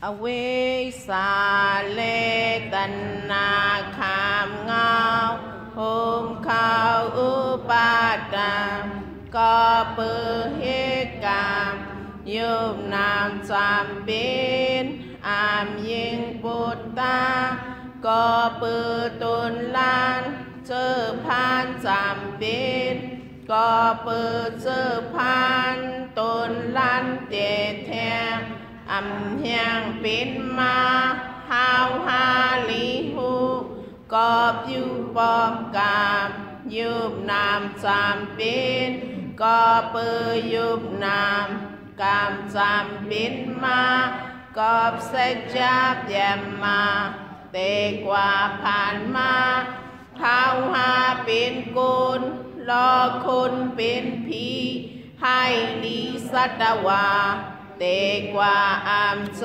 อเวสาเลตันนาคามเงาโฮมข่าวอุปาตามก็เปือเหตุกรรมยุบนามจำเป็นอามยิงปุตตาก็เปือตุนลานเจอพานจำเป็นก็เปือเจอพานตุนลานเตแทงอำเฮียงเป็นมาหาวหาลิหูกอบอยู่ปอมกามยุบนามจำเป็นก็เปือยุบนามกามจำเป็นมากอบเสกจับแยมมาเตกว่าผ่านมาเท้าหาเป็นกุลรอคุณเป็นผีให้ลีสัตวาเตกว่าอามเจ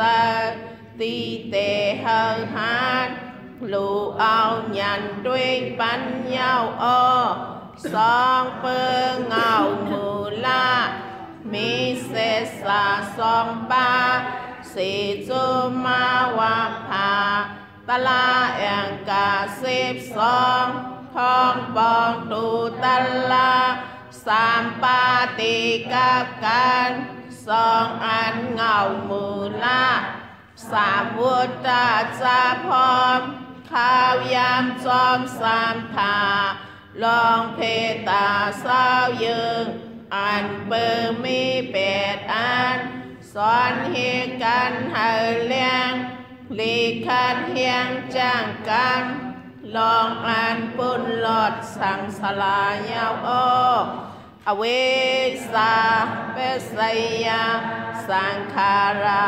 ตีเตเฮหานลูเอาหยันด้วยปัญญาอ้อสองเปิงเงามือละมีเศษสาสองปาสีจุมาวาภาตลาแองกา12ทองปองตูตลา3ปาติกับกัน2อันเงามือละ3วุตตาจาพร้อมข้าวยามจอม3ถาลองเพตาสาวยืงอันเบอร์มี8อันสอนเหตุการให้เลี้ยงลีคัดเฮียงจ้างกันลองอ่านปุ่นหลอดสังสลายาวโออเวสาเปสยาสังขาระ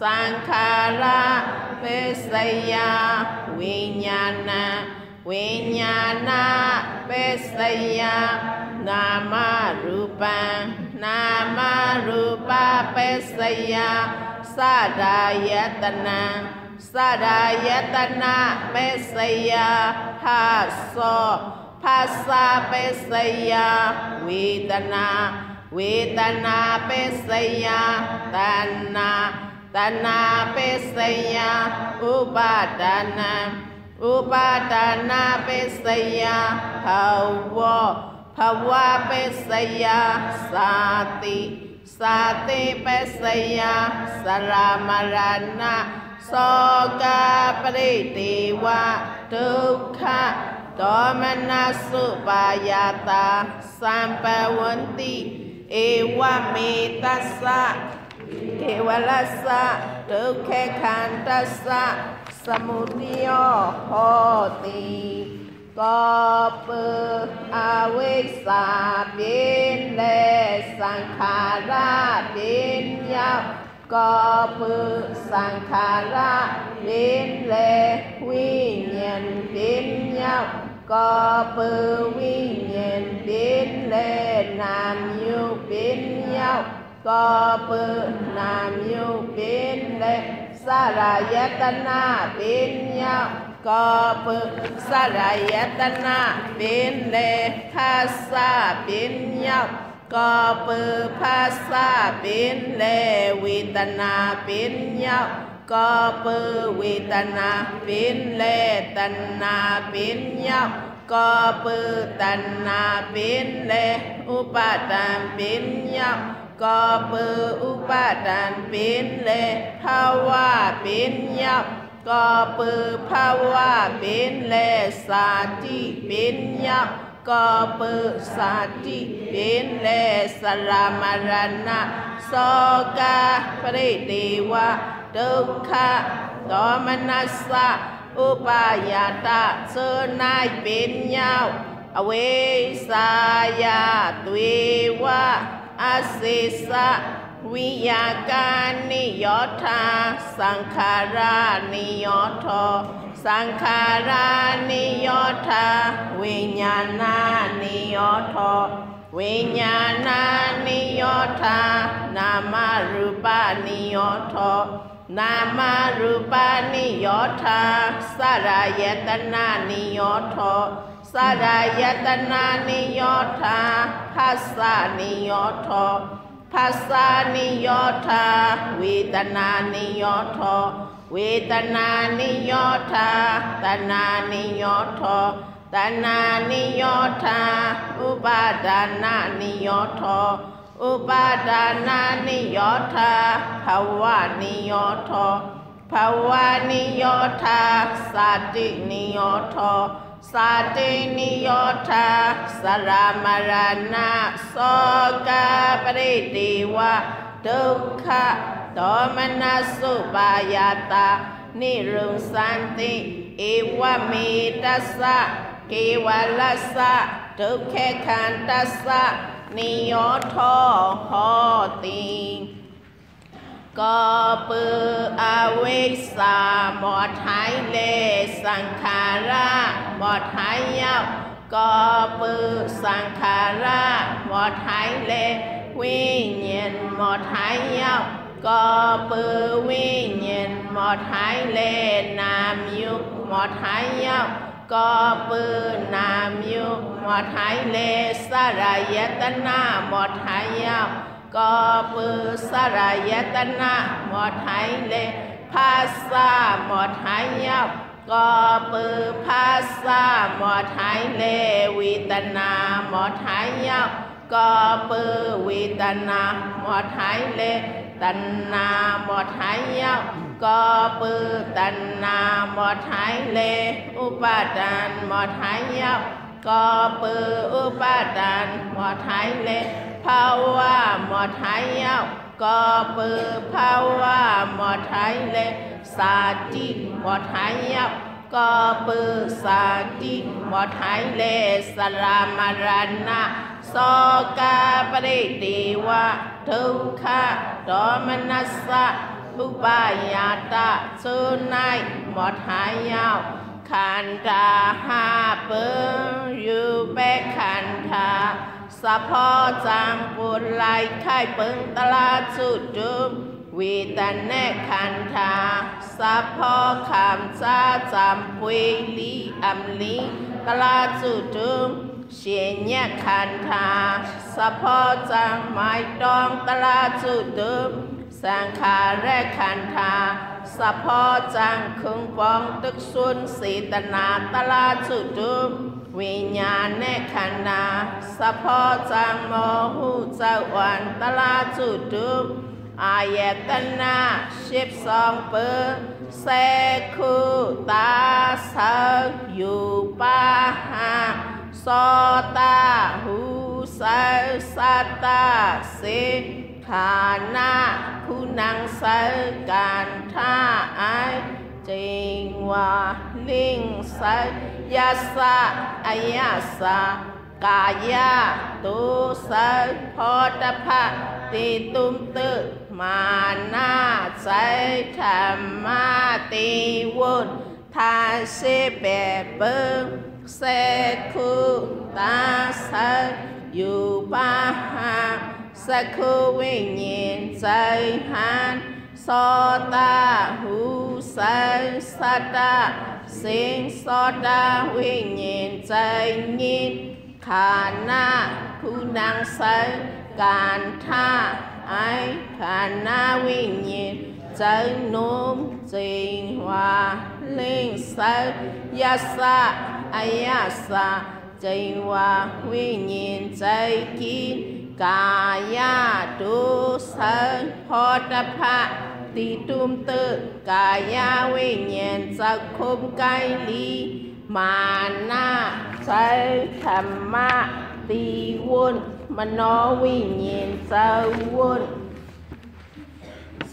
สังขาระเปสยาวิญญาณวิญญาณเปสยานามารูปังนามารูปะเปสยาสาดายตนะสาดายตนะเปสยาภาโสภาษาเปสยาเวทนาเวทนาเปสยาตัณนาตัณนาเปสยาอุปาทาอุปาทานาเปสยาภาวะภาวะเปสยาสาติสาติเปสยาสรามรณะโสกาปริเทวะทุกขะโทมนัสสุปายาตาสัมปวันติเอวะเมตัสสะเทวรัสสะทุกขขันตัสสะสมุทัยโหติก็เปิดอเวสาเป็นเลสังขาระเป็นยาวก็เปิดสังขาระเป็นเลวิญญาณเป็นยาวก็เปิดวิญญาณเป็นเลนามยุเป็นยาวก็เปิดนามยุเป็นเลสลายตนะเป็นยาวก็เปิดสลายตนะเป็นเลภาษาเป็นยาวก็เปิดภาษาเป็นเลวิตนาเป็นยาวก็เปิดวิตนาเป็นเลตัณนาเป็นยาวก็เปิดตัณนาเป็นเลอุปาทานเป็นยาวก็เปิดอุปาทานเป็นเลภาวะเป็นยาวก็เปิดภาวะเป็นเลสาติเป็นยาวก็เปิดสาติเป็นเลสรามรณะโสกาปริเทวะทุกขะโทมนัสสะอุปายาตะเสนายเป็นยาวอเวสายาตเววะอาศิสะวิยาการนิโยธาสังขารานิโยโทสังขารานิโยธาวิญญาณานิโยโทวิญญาณานิโยธานามารูปานิโยโทนามารูปานิโยธาสลายตนะนิโยโทสลายตนะนิโยธาภาษานิโยโท ภาษานิโยธาเวทนานิโยโทเวทนานิโยธาตนานิโยโทตนานิโยธาอุปาทานานิโยโทอุปาทานานิโยธาภวะนิโยโทภวะนิโยธาสตินิโยโทสตินิโยธาสรามรณะโสกปริเทวะทุกขโทมนัสสุปายาตานิรุงสันติเอวะเมตัสสะเกวะลัสสะทุกขขันตัสสะนิโยโทโหติก็ปืออเวสาหมดหายเลสังขาระหมดหายยาวก็ปือสังขาระหมดหายเลวิญญาณหมดหายยาวก็ปือวิญญาณหมดหายเลนามยุคหมดหายยาวก็ปือนามยุคหมดหายเลสรายตนะหมดหายยาวก็ปือสรายตนะหมดหายเลภาษาหมดหายยาวก็ปือภาษาหมดหายเลวิตนาหมดหายยาวก็ปือวิตนาหมดหายเลตัณนาหมดหายยาวก็ปือตัณนาหมดหายเลอุปาทานหมดหายยาวก็ปืออุปาทานหมดหายเลภาวะหมดหายยาวก็ปือภาวะหมดหายเลสาติหมดหายยาวก็ปือสาติหมดหายเลสรามรณะโสกปริเทวะทุกขโทมนัสสะอุปายาตะสุนัยหมดหายยาวขันธาหาเปิงอยู่เบขันธาสะพอจังปุลไลไข่เปิงตลาสุจุมวิตันเนขันธาสะพอคำซาจำปุยลีอัมลีตลาสุจุมเชียญขันธาสะพอจังไม้ดองตลาสุจุมสังขาระขันธาสะพอจังคึงปองตึกสุนสีตนาตลาสุจุมวิญญาณเนขันธาสะพอจังโมหุเจ้าวันตลาสุจุมอายตนะ12เปิงเสคุตาสังอยู่ปาหาโสตาหูสัสสัตตาสิขานาคุณังสังการท่าไอจิงวาลิงสัยยาสะอายาสะกายาตุสัยโพธพะติตุมตึมานาใจธรรมาติวุนทาเสเปเปิงเสคุตาสัยอยู่ปาหาสักขุวิญญาณใจหันโสตาหูสัยสัตตาสิงโสตาวิญญาณใจยินขานาคุณังสัยการท่าไอขานาวิญญาณใจนุ่มจิงวาลิงสัยยาสะอายาสะจิงวาวิญญาณใจกินกายาตุสังโพธพะติตุมตึกายาวิญญาณจักขุมไกลีมานาใจธรรมะติวุนมโนวิญญาณจะวุน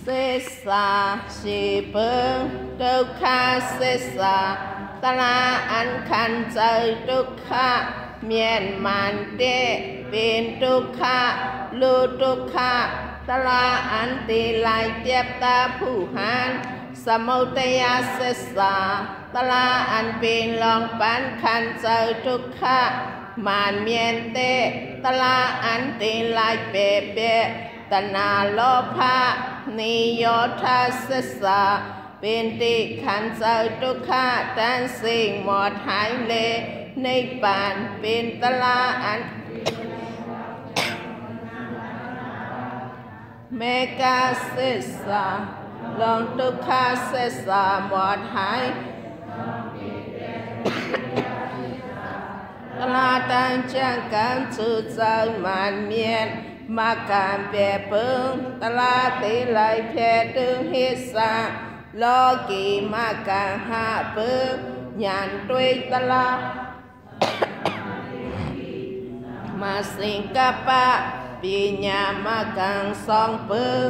เสสาสิเปิงทุกขเสสาตลาอันขันใจทุกขเมียนมันเตเป็นทุกขะลูทุกขะตลาอันติลายเจ็บตาผู้หันสมุทัยเสสาตลาอันเป็นลองปันขันใจทุกขะมานเมียนเตตลาอันติลายเปเปตนาโลภะนิโยธาเสสาเป็นติขันใจทุกขะตันสิ่งหมดหายเลในปานเป็นตลาอัน เมกาเสสาลงทุกขาเสสาหมดหายตลาดันจังกันสุดใจมันเมียนมาการเปรียบเพิ่งตลาดตีไหลเพดึงฮิสาโลกีมาการหาเพิ่งยันด้วยตลาดมาสิงกปะปิญญามากังสองเพิ่ง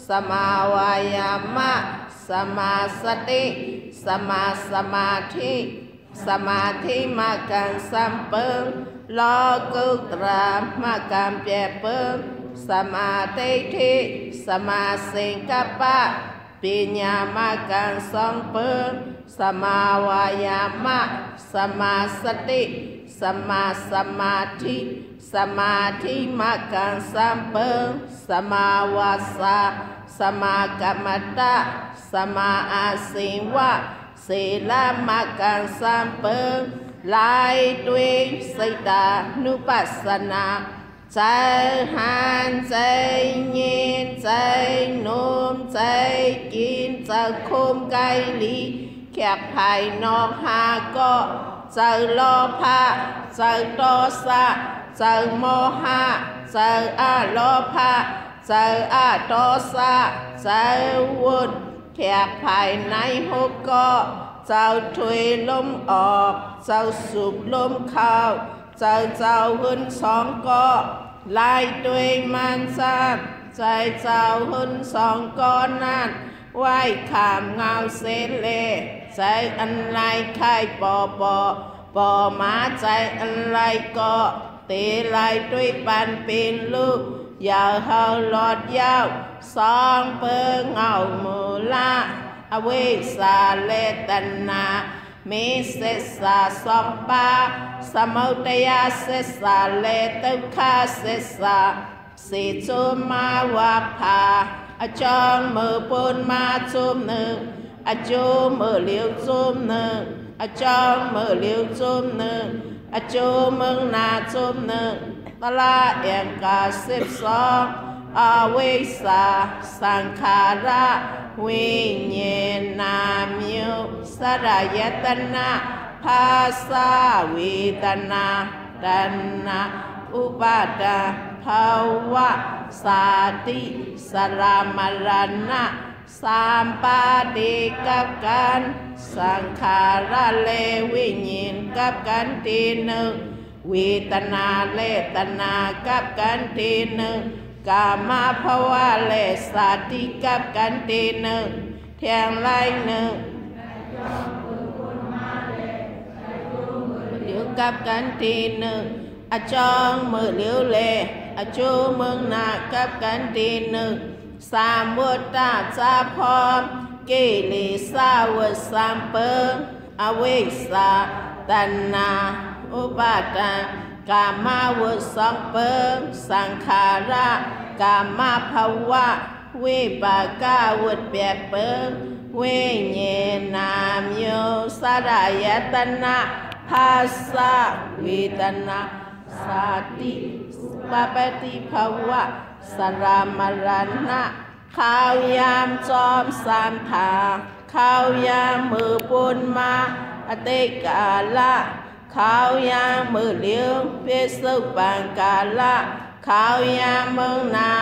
สมาวายามะสมาสติสมาสมาธิสมาธิมากังสัมเพิ่งโลกุตระมากังเปรียบเพิ่งสมาธิสมาสิงกปะปิญญามากังสองเพิ่งสมาวายามะสมาสติสมาสมาธิสมาธิมากังสัมเพิ่งสมาวาสาสมากรรมตะสมาอาศิวะศีลมากังสัมเพิ่งลายด้วยสิตานุปัสสนาใจหันใจยินใจนุ่มใจกินใจคุมไกลีแคบภายนอกหาก็ใจโลภะใจโทสะใจโมหะใจอะโลภะใจอะโทสะใจวุ่นแคบภายในหุกก็เจ้าถุยลมออกเจ้าสูบลมเข้าเจ้าหุ่นสองก็ลายด้วยมันซาใจเจ้าหุ่นสองก้อนนั้นไหวขามเงาเสเลใจอันไรไข่ปอมาใจอันไรก็เตลายด้วยปันเป็นลูกอย่าเฮาหลอดยาวสองเปิงเงามูละอเวสาเลตนามิเสสาสองปาสมุทัยเสสาเลตุขาเสสาสิจุมาวัพาอจองมือปูนมาจุมหนึ่งอจูมือเหลียวจุมหนึ่งอจองมือเหลียวจุมหนึ่งอจูมึงนาจุมหนึ่งตลาเอ็งกา12อเวสาสังขาระวิญญาณมิวสรายตนะภาษาวิตนาตัณหาอุปาทานภาวะสาติสรามรณะสามปาติกับกันสังขารเลวิญญาณกับกันทีหนึ่งวิตนาเลตนากับกันทีหนึ่งกามาภาวะเลสาติกับกันทีหนึ่งเทียงไรหนึ่งเหลียวกับกันทีหนึ่งอจองมือเหลียวเลอจูมึงนากับกันทีหนึ่งสามวุตตาจาพร้อมกิเลสาวสามเปิงอเวสาตัณหาอุปาทานกามาวุสองเปิงสังขาระกามาภาวะวิปากาวุเปียเปิงวิญญาณโยสรายตนะภาษาวิตนาสาติปปติภาวะสรามรณะข้าวยามจอมสามทาข้าวยามมือปุนมาอเตกาละข้าวยามมือเลี้ยวเปสุปังกาละข้าวยามเมืองนา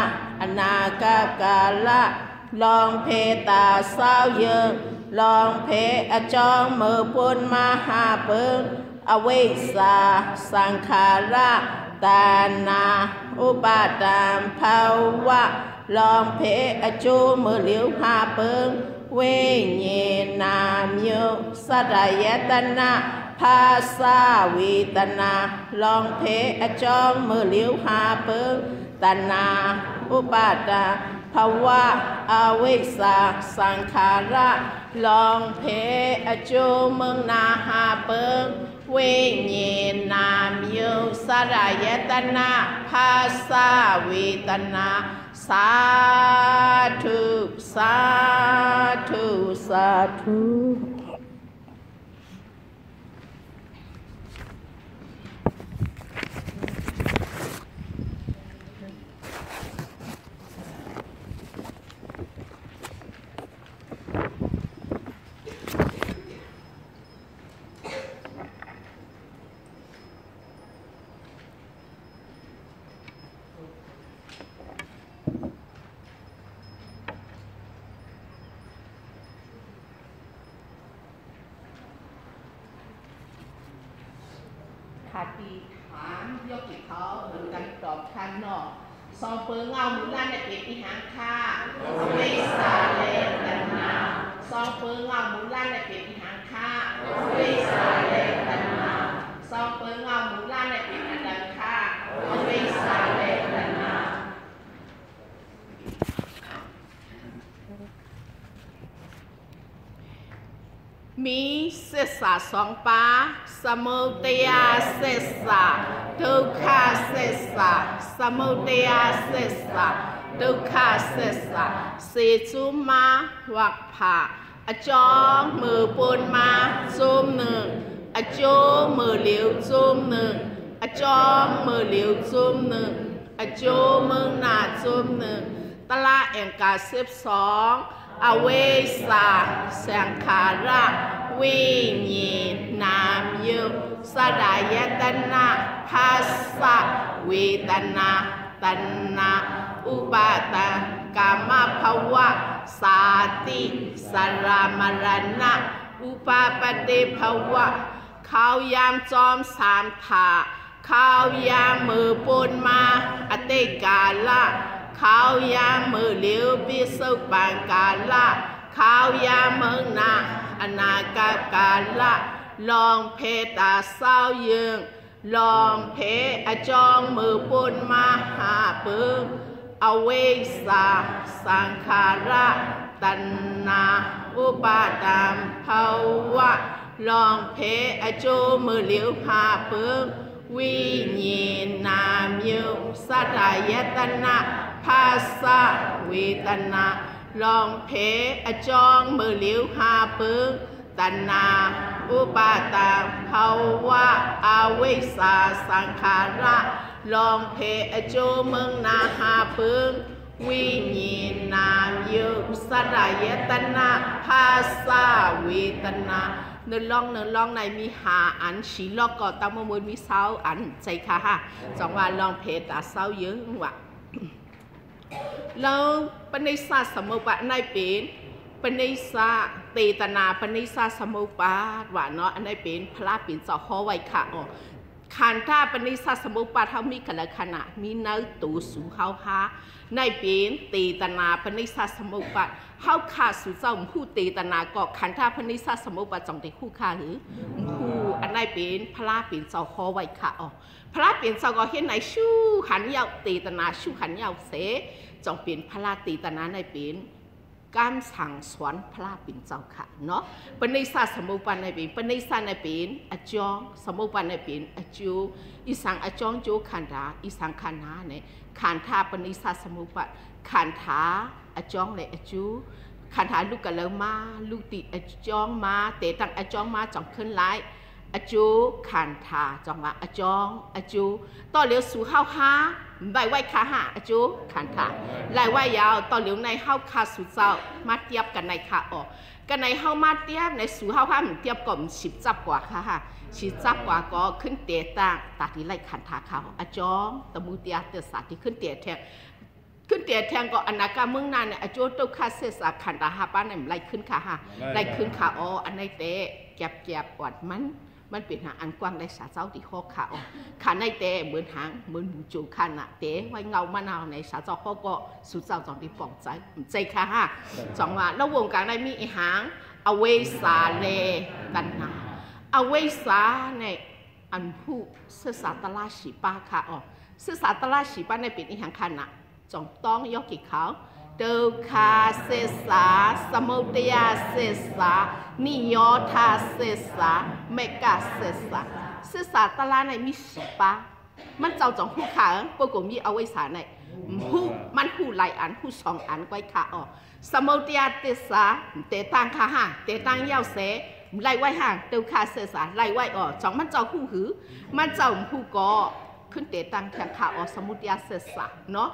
อนาคากาละลองเพตาเศร้าเยิงลองเพอจองมือปุนมาหาเปิงอเวสาสังขาระตานาอุปาทานภาวะลองเพอจูมือเหลียวหาเปิงเวญญาณโยสรายตนะภาษาวิตนาลองเพอจองมือเหลียวหาเปิงตนาอุปาทานภาวะอเวสาสังขาระลองเพอจูมึงนาหาเปิงเวญญาณโยสรายตนะภาษาวิตนาสาธุสาธุสาธุ ติฐานยกจิตเขาเหมือนกันตอบทันเนาะซองเปิงเงาหมุนล้านในเป็ดที่หางค่าเวสาเลตันนาซองเปิงเงาหมุนล้านในเป็ดที่หางค่าเวสาเลตันนาซองเปิงเงาหมุนล้านในเป็ดที่ดังค่าเวสาเลตันนามีเสสะสองปาสมุทัยเสสะทุกขเสสะสมุทัยเสสะทุกขเสสะสีจุมาวักผาอจอมือปูนมาจุ่มหนึ่งอจอมือเหลียวจุ่มหนึ่งอจอมือเหลียวจุ่มหนึ่งอจอมือหน้าจุ่มหนึ่งตละเอ็งกา12อเวสาสังขาระวิญญาณนามยุสดายตนะภาษาเวทนาตัณหาอุปาทานกามภวะสาติสรามรณะอุปาปฏิภวะเขายามจอมสามถาเขายามมือปูนมาอติกาละเขายามมือเหลียวบิสุปานกาละเขายามมือนาอนาคากาละลองเพตาเศร้ายืงลองเพอจองมือปูนมาหาปึงอเวสาสังขาระตัณหาอุปาทานภาวะลองเพอโจมือเหลียวหาปึงวิญญาณนามยุสดายตนะภาษาเวทนาลองเพอจองมือเหลียวหาปึงตัณหาอุปาทานภาวะอเวสาสังขาระลองเพอโจมึงนาหาปึงวิญญาณนามยุสดายตนะภาษาเวทนาเนื้อลองในมีหาอันสีลอกก็ตามมือมีเสาอันใจค่ะฮะสองวันลองเพตาเสาเยอะว่ะแล้วปณิสาสมุปะในเป็นปณิสาเตตนาปณิสาสมุปะว่าเนาะอันในเป็นพระปิ่นเจ้าข้อไว้ค่ะอ๋อขันธาปณิสาสมุปะเขามีกันละขณะมีเนื้อตูสูเขาฮะในเป็นเตตนาปณิสาสมุปะเขาขาดสู่เจ้าผู้เตตนาก็ขันธาปณิสาสมุปะจงได้คู่ขาหรือผู้อันในเป็นพระปิ่นเจ้าข้อไว้ค่ะอ๋อพระปิ่นเจ้าก็เห็นในชู้ขันยาวเตตนาชู้ขันยาวเสจงเป็นพระเตตนาในเป็นการสั่งสอนพระปิ่นเจ้าค่ะเนาะปณิสาสมุปะในเป็นปณิสาในเป็นอจองสมุปะในเป็นอจูอีสังอจองโจขันธาอีสังขันธาเนี่ยขันธาปณิสาสมุปะขันธาอจองเลยอจูขันธาลูกกะเลมาลูกติอจองมาเตตังอจองมาจงขึ้นไล่อจูขันธาจงว่าอจองอจูต่อเหลียวสู่เข้าฮาใบไว้ขาหาอจูขันธาไล่ไว้ยาวต่อเหลียวในเข้าคาสู่เจ้ามาเทียบกันในขาออกกันในเข้ามาเทียบในสู่เข้าฮาเทียบก่อน10 จับกว่าค่ะฮะ10 จับกว่าก็ขึ้นเตตังตัดที่ไล่ขันธาเขาอจองตะมูเตียเตสาที่ขึ้นเตแทงขึ้นเตียแทงก็อนาคาเมืองนานเนี่ยอจูตุคาเสสาขันธาฮาป้าเนี่ยไล่ขึ้นขาฮะไล่ขึ้นขาอ๋ออันในเตะแก็บอดมันเป็นหางอันกว้างได้สาเจ้าที่ข้อขาออกขาในเตะเหมือนหางเหมือนบูจูขานะเตะไว้เงามะนาวในสาเจ้าข้อก็สุดเจ้าจองที่ปองใจค่ะฮะจองว่าแล้ววงการได้มีหางอเวสาเลตันนาอเวสาในอันผู้ศึกษาตลาดสีป้าค่ะออกศึกษาตลาดสีป้าในเป็นหางขานะจองต้องยกกี่เขาทุกขาเสสาสมุทัยเสสานิโยธาเสสาเมกาเสสาศึกษาตลาดในมีสีป้ามันเจ้าจองผู้ขาปกติมีเอาไว้สาในผู้มันผู้หลายอันผู้2 อันไว้ขาออกสมุทัยเสสาเตตังขาห่าเตตังยาวเสไล่ไว้ห่างทุกขาเสสาไล่ไว้ออกจองมันเจ้าผู้หือมันเจ้าผู้ก่อขึ้นเตตังแข่งขาออกสมุทัยเสสาเนาะ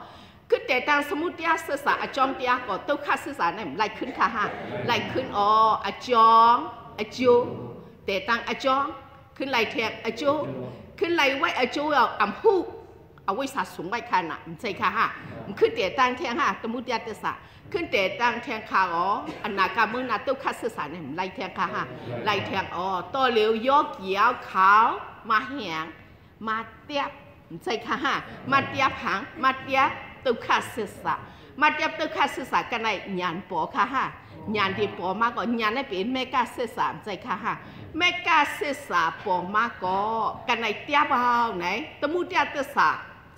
คือแต่ทางสมุทรศึกษาอจองเตียก็ตุคาศึกษาเนี่ยไล่ขึ้นค่ะฮะไล่ขึ้นอ๋ออจองอจูแต่ทางอจองขึ้นไล่แทงอจูขึ้นไล่ไว้อจูอ่ำหูเอาไว้สะสมไว้ค่ะนะใช่ค่ะฮะขึ้นแต่ทางแทงฮะสมุทรศึกษาขึ้นแต่ทางแทงค่ะอ๋ออนาคาเมืองนาตุคาศึกษาเนี่ยไล่แทงค่ะฮะไล่แทงอ๋อต่อเหลียวยกเกี่ยวขาวมาแหง มาเตียบใจค่ะฮะมาเตียบหางมาเตียบตุขาศึกษามาเตียบตุขาศึกษากันในญาณปอค่ะฮะญาณที่ปอมาก็ญาณได้เป็นเมกาศึกษาใจค่ะฮะเมกาศึกษาปอมาก็กันในเตียบเอาไหนตมุเตียบศึกษา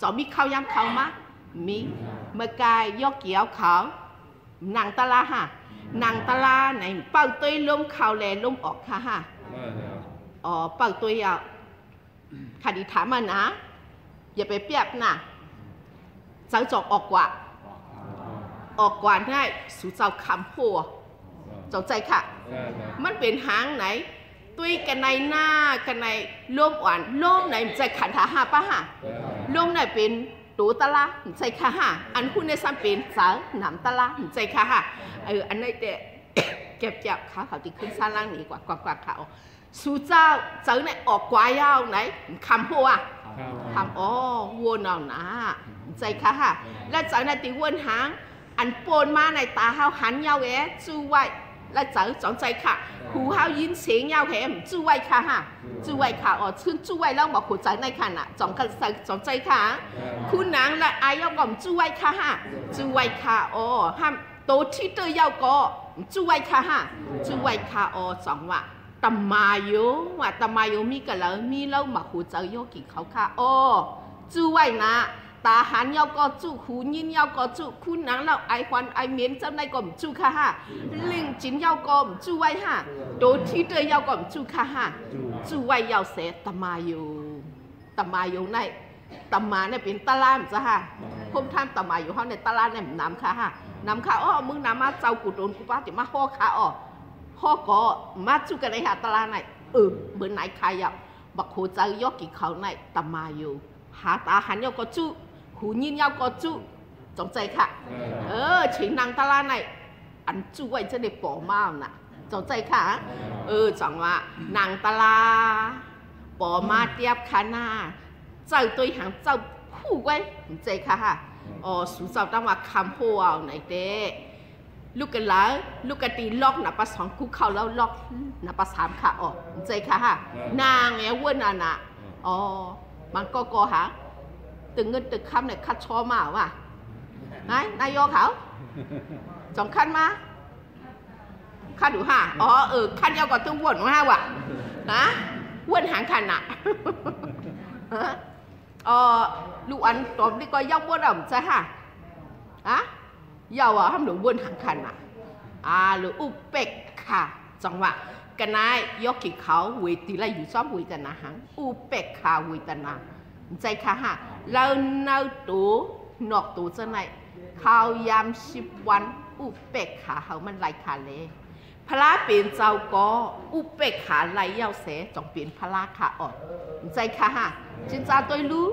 จะมีข้าวยำข้าวมามีเมื่อกายยกเกี่ยวเขานางตะลาฮะนางตะลาไหนเป่าตัวล้มข่าวแลล้มออกค่ะฮะอ๋อเป่าตัวอ่ะคดีถามมานะอย่าไปเปียบนะเจ้าจอกออกกว่าได้สู่เจ้าคำพัวเจ้าใจค่ะมันเป็นหางไหนตุยกันในหน้ากันในล้มอ่อนล้มไหนใจขันธาหาปะฮะล้มไหนเป็นตัวตะละใจค่ะฮะอันคุณในซ้ำเป็นสาวหนำตะละใจค่ะฮะอันนี้เด็กเก็บจับขาเขาที่ขึ้นซาล่างนี้กว่าเขาสู่เจ้าในออกกว่ายาวไหนคำพัวคำวนเอาหนาใจค่ะฮะและเจ้าในตีวนหางอันปนมาในตาเฮาหันยาวจูไว้และเจ้าจองใจค่ะหูเฮายินเสียงยาวจูไว้ค่ะฮะจูไว้ค่ะซึ่งจูไว้แล้วบอกหัวใจในขณะจองใจค่ะคุณนางและอายก่อมจูไว้ค่ะฮะจูไว้ค่ะห้ามโตที่เตยยาวก็จูไว้ค่ะฮะจูไว้ค่ะจองว่าตมาโยว่าตมาโยมีกันแล้วมีแล้วมาหัวใจโยกิเขาค่ะจูไว้นะตาหันยาวก็จูหูยินยาวก็จูคุณนางเราไอควันไอเมียนจำในก่อมจูค่ะฮะลิงจินยาวก่อมจูไว้ฮะโดที่เตยยาวก่อมจูค่ะฮะจูไว้ยาวเสตมาโยในตมาเนี่ยเป็นตะลามจ้ะฮะผมท่านตมาอยู่ห้องในตะลามเนี่ยน้ำค่ะฮะน้ำค่ะมึงน้ำมาเจ้ากูโดนกูป้าจะมาห่อค่ะห่อก็มาจูกันในหาตะลามไหนเบอร์ไหนใครอ่ะบักโคใจยกกี่เขาในตมาอยู่หาตาหันยาวก็จูหูยินยาวก็จูจงใจค่ะฉีนางตะลาในอันจูไว้จะได้ปอมาน่ะจงใจค่ะจังว่านางตะลาปอมาเตียบขานาเจ้าตัวหางเจ้าคู่ไว้ใจค่ะสู่เจ้าต้องมาคำพูเอาไหนเด้ลูกกันแล้วลูกกันตีล็อกหน้าปะสองคู่เข้าแล้วล็อกหน้าปะสามค่ะใจค่ะนางเงี้ยวนน่ะมันก็หาตึงเงินตึกคำเนี่ยคัดชอมาว่ะนายโยเขาสองขั้นมาคัดดูฮะขั้นยาวกว่าตัววนว่าว่ะนะวนหางขันน่ะลูกอันตอบนี่ก็ย่อวนอ่ะใช่ฮะยาวทำหนูวนหางขันน่ะหรืออุเป็กค่ะจังหวะกันนายยกขีเขาเวทีไรอยู่ซ้อมเวทีนะฮังอุเป็กค่ะเวทีนะใจค่ะฮะเราเนาตัวนอกตัวจะไหนข้าวยำ10 วันอุเป็กขาเขามันไหลขาเลยพระเป็นเจ้าก็อุเป็กขาไหลยาวเสจงเป็นพระขาอ่อนใจค่ะฮะจินจ้าตัวรู้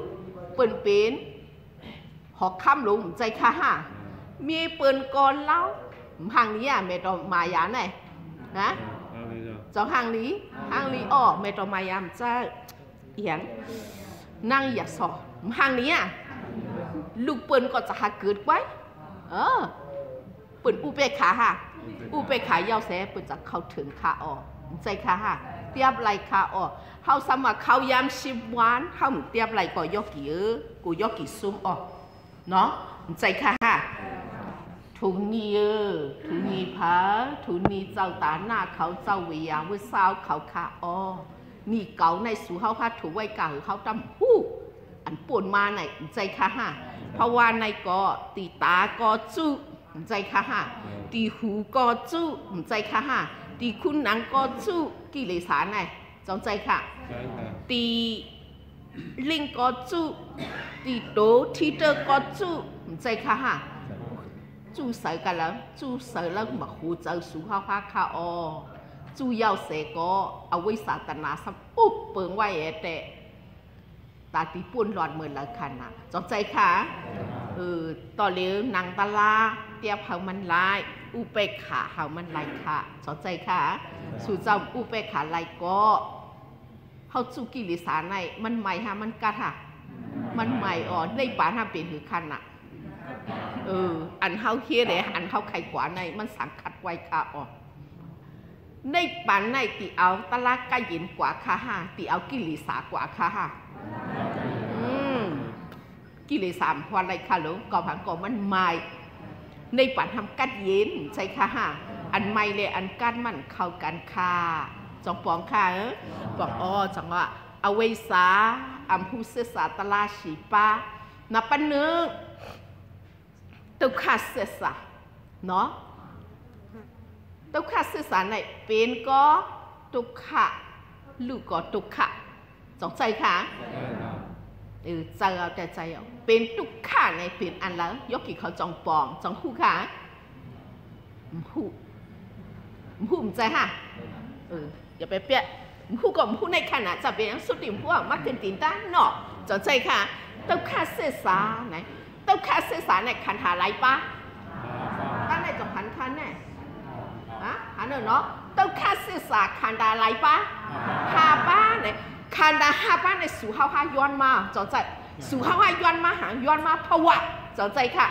เปิ่นเป็นหอกข้ามลงใจค่ะฮะมีเปิ่นก่อนเล่าห่างนี้ไม่ต้องมายาไหนนะเจ้าห่างนี้ไม่ต้องมายามเจ้าเอียงนั่งอย่าสอห่างนี้ลูกเปิ่นก็จะหาเกิดไว้เปิ่นอุเบกขาฮะอุเบกขายาวแสเปิ่นจะเข้าถึงขาใจค่ะฮะเตียบไหลขาเขาสมัครเขายำ10 วันเขาเตียบไหลก็ยกกี่กูยกกี่ซุ้มเนาะใจค่ะฮะทุนีพาทุนีเจ้าตาหน้าเขาเจ้าวิยาวิสาวเขาขานี่เก่าในสู่เขาพาถูไว้เก่าเขาทำอันปวดมาในใจค่ะฮะเพราะว่าในก็ตีตาก็จู้ใจค่ะฮะตีหูก็จู้ใจค่ะฮะตีคุณหนังก็จู้กิเลสในจงใจค่ะตีลิงก็จู้ตีโตที่เจอก็จู้ใจค่ะฮะจู้ใส่กันแล้วจู้ใส่แล้วมาหูเจอสู่เขาพาค่ะจู้ยาวเสก็เอาไว้ศาสนาสับปุ๊บเปิงไว้แต่ตาตีปุ่นหลอดเหมือนละคันน่ะจงใจค่ะต่อเลี้ยวนางตะลาเตียบเขามันลายอุเปกขาเขามันลายค่ะจงใจค่ะสู่เจ้าอุเปกขาลายก็เขาจูกิริสาในมันใหม่ฮะมันกัดฮะมันใหม่ในป่านฮะเป็นหือคันน่ะอันเขาเคี้ยเลยอันเขาไข่กว่าในมันสังคัดไว้ค่ะในป่านในตีเอาตะลาใกล้เย็นกว่าค่ะฮะตีเอากิริสากว่าค่ะฮะ กิเลสามวันไรค่ะหลวงก่อผังก่อมันใหม่ในปันทำกัดเย็นใช่ค่ะฮะอันใหม่เลยอันกัดมันเข้ากันค่ะจองปองค่ะบอกอ๋อจังว่าเอาไว้ซาอัมพูเสสาตลาชีป้านับปันเนื้อตุกขาเสสาเนาะตุกขาเสสาในเป็นก็ตุกขาลูกก็ตุกขาจงใจค่ะใจเอาแต่ใจเอาเป็นตุกขาในเป็นอันแล้วยกกี่เขาจองปองจองคู่ค่ะหูใจฮะอย่าไปเปียผู้ก่อผู้ในขณะจะเป็นสุดดิ่งพวกมักเป็นตีนต้านเนาะจงใจค่ะตุกขาเสสาไหนตุกขาเสสาในขันหาไรปะตั้งในจงขันขันเนี่ยอันนั้นเนาะตุกขาเสสาขันดาไรปะหาป้าเนี่ยขันดาหาป้าในสู่เฮาหาย้อนมาจงใจสู่เฮาหาย้อนมาหาย้อนมาภาวะจงใจค่ะ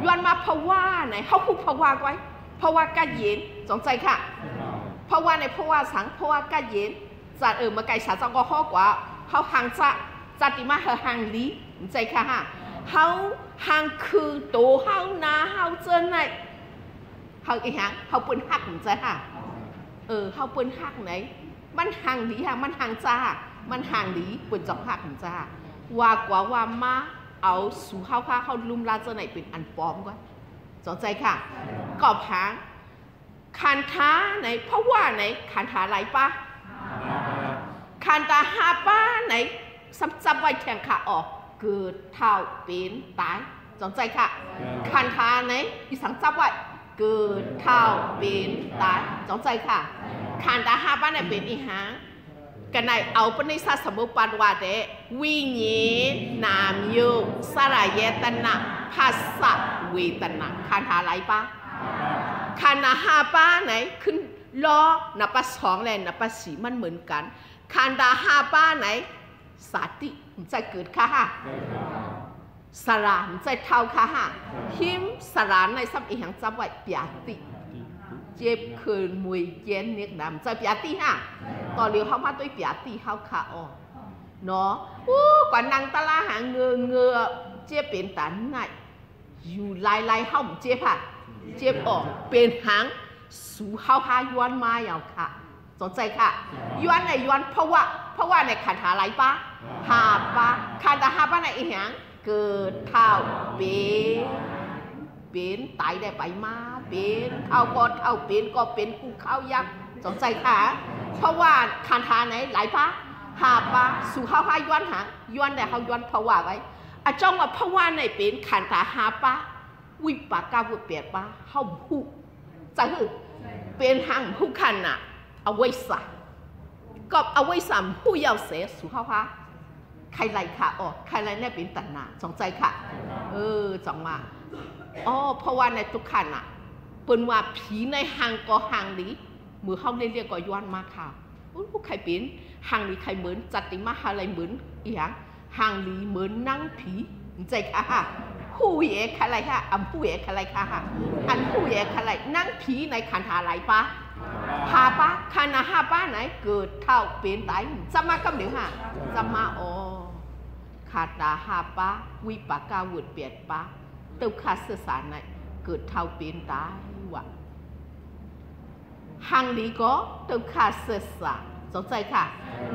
ย้อนมาภาวะไหนเฮาพูดภาวะไว้ภาวะกะเย็นจงใจค่ะภาวะในภาวะสังภาวะกะเย็นจัดมาไกลสาจังก็ฮอกว่าเฮาหังจัดติมาเฮาหังลีใจค่ะฮะเฮาหังคือโตเฮานาเฮาเจอไหนเฮาอีหยังเฮาปืนหักใจค่ะเฮาปืนหักไหนมันหังลีฮะมันหังจ้ามันหังลีปืนจับหักจ้าว่ากว่าว่ามาเอาสู่เฮาค่ะเฮาลุมลาเจอไหนเป็นอันปลอมกว่าสนใจค่ะกอบหางคันท้าไหนเพราะว่าไหนคันท้าไรปะคันตาหาป้าไหนซับไว้แข่งขาออกเกิดเท่าเป็นตายสนใจค่ะคันท้าไหนอีสังซับไว้เกิดเท่าเป็นตายสนใจค่ะคันตาหาป้าไหนเป็นอีหางกันไหนเอาปณิสาสมุปบาทเดวิญญานามยุสลายตนะภาษาเวทนาคันท้าไรปะคันหาป้าไหนขึ้นล้อนับปัสสองเลยนับปัสสีมันเหมือนกันคันดาหาป้าไหนสาติมันจะเกิดค่ะฮะสารมันจะเท่าค่ะฮะหิมสารในสัมอีหังจำไว้เปียติเจ็บคืนมวยเย็นเนียดำจะเปียติฮะตอนเลี้ยวเข้ามาด้วยเปียติเข้าขาออกเนาะก่อนนางตะลาหางเงือเจ็บเป็นตันไงอยู่ลายเข้าเจ็บค่ะเจ็บออกเป็นหางสู่เฮาหาย้อนมาอย่างค่ะสนใจค่ะย้อนในย้อนเพราะว่าในขันหาไรปะหาปะขันหาปะในอีหยังเกิดเท่าเป็นตายได้ไปมาเป็นเข้าก็เท่าเป็นก็เป็นกูเข้ายักสนใจค่ะเพราะว่าขันหาไหนไหลปะหาปะสู่เฮาหาย้อนหาย้อนแต่เฮาย้อนเพราะว่าไว้อาจ้องว่าเพราะว่าในเป็นขันหาปะวิปากาวุเปียปะเฮาผู้จะคือเป็นหางผู้ขันน่ะเอาไว้ใส่ก็เอาไว้สั่งผู้ยาวเสียสุขภาพใครไรค่ะอ๋อใครไรเนี่ยเป็นตัณหาสนใจค่ะจังมาเพราะว่าในทุกขันน่ะเป็นว่าผีในหางก็หางนี้มือเขาเรียกก็ย้อนมาค่ะผู้ใครเป็นหางนี้ใครเหมือนจัดติมาอะไรเหมือนอีหยังหางนี้เหมือนนั่งผีใจค่ะผู้เอกอะไรค่ะอันผู้เอกอะไรค่ะอันผู้เอกอะไรนั่งผีในขันหาไรปะหาปะขันหาปะไหนเกิดเท่าเป็นตายจะมากับเดี๋ยวค่ะจะมาขาดาหาปะวิปากาวุดเปียดปะตุกขาศึกษาไหนเกิดเท่าเป็นตายวะหังลีก็ตุกขาศึกษาสนใจค่ะ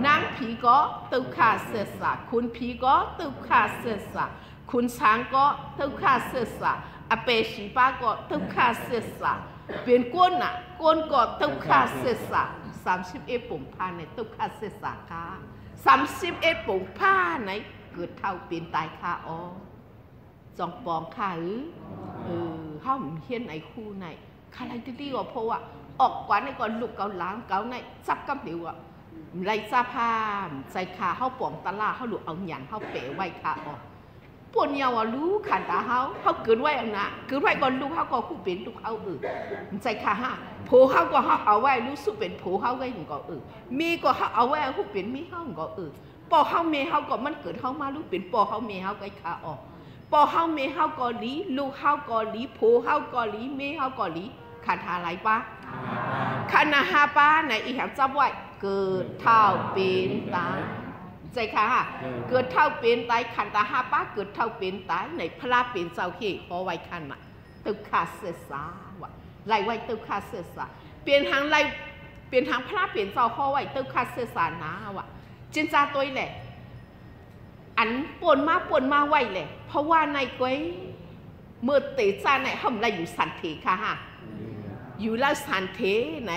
นางผีก็ตุกขาศึกษาคุณผีก็ตุกขาศึกษาคุณช้างก็ตุกขาศึกษาอเปชีป้าก็ตุกขาศึกษาเป็นก้นน่ะก้นก็ตุกขาศึกษา31ปุ่มผ้าในตุกขาศึกษาค่ะ31ปุ่มผ้าในเกิดเท่าเป็นตายค่ะจองปองค่ะเขาเฮียนในคู่ในใครดีๆก็เพราะว่าออกกว่าในก่อนลูกเกาหลังเกาในซับกับเดียวไรจ้าผ้าใจขาเขาป่องตะล่าเขาหลุดเอาหยันเขาเป๋ไว้ค่ะปวดเยาวรู้ขันตาเขาเกิดไว้อันน่ะเกิดไว้ก่อนลูกเขาก็คู่เป็นลูกเขาใจขาฮะโผเขาก็เขาเอาไว้รู้สึกเป็นโผเขาไว้หนึ่งก็มีก็เขาเอาไว้คู่เป็นมีเขาก็ปอเขาเมเขาก็มันเกิดเขามาลูกเป็นปอเขาเมเขาไว้ขาออกปอเขาเมเขาก็ลีลูกเขาก็ลีโผเขาก็ลีเมเขาก็ลีขันหาไรปะขันหาป้าในอีหยังจับไว้เกิดเท่าเป็นตา ใจค่ะเกิดเท่าเป็นตายขันตาห้าป้าเกิดเท่าเป็นตายในพระเป็นเจ้าเฮพอไว้ขันมาตุขาเสสาวะไล่ไว้ตุขาเสสาเปลี่ยนทางไล่เปลี่ยนทางพระเปลี่ยนเจ้าพอไว้ตุขาเสสานาวะจินจาตัวแหละอันปนมาไว้แหละเพราะว่าในก้อยเมื่อเตะจ้าในห้องเราอยู่สันเทค่ะฮะอยู่แล้วสันเทไหน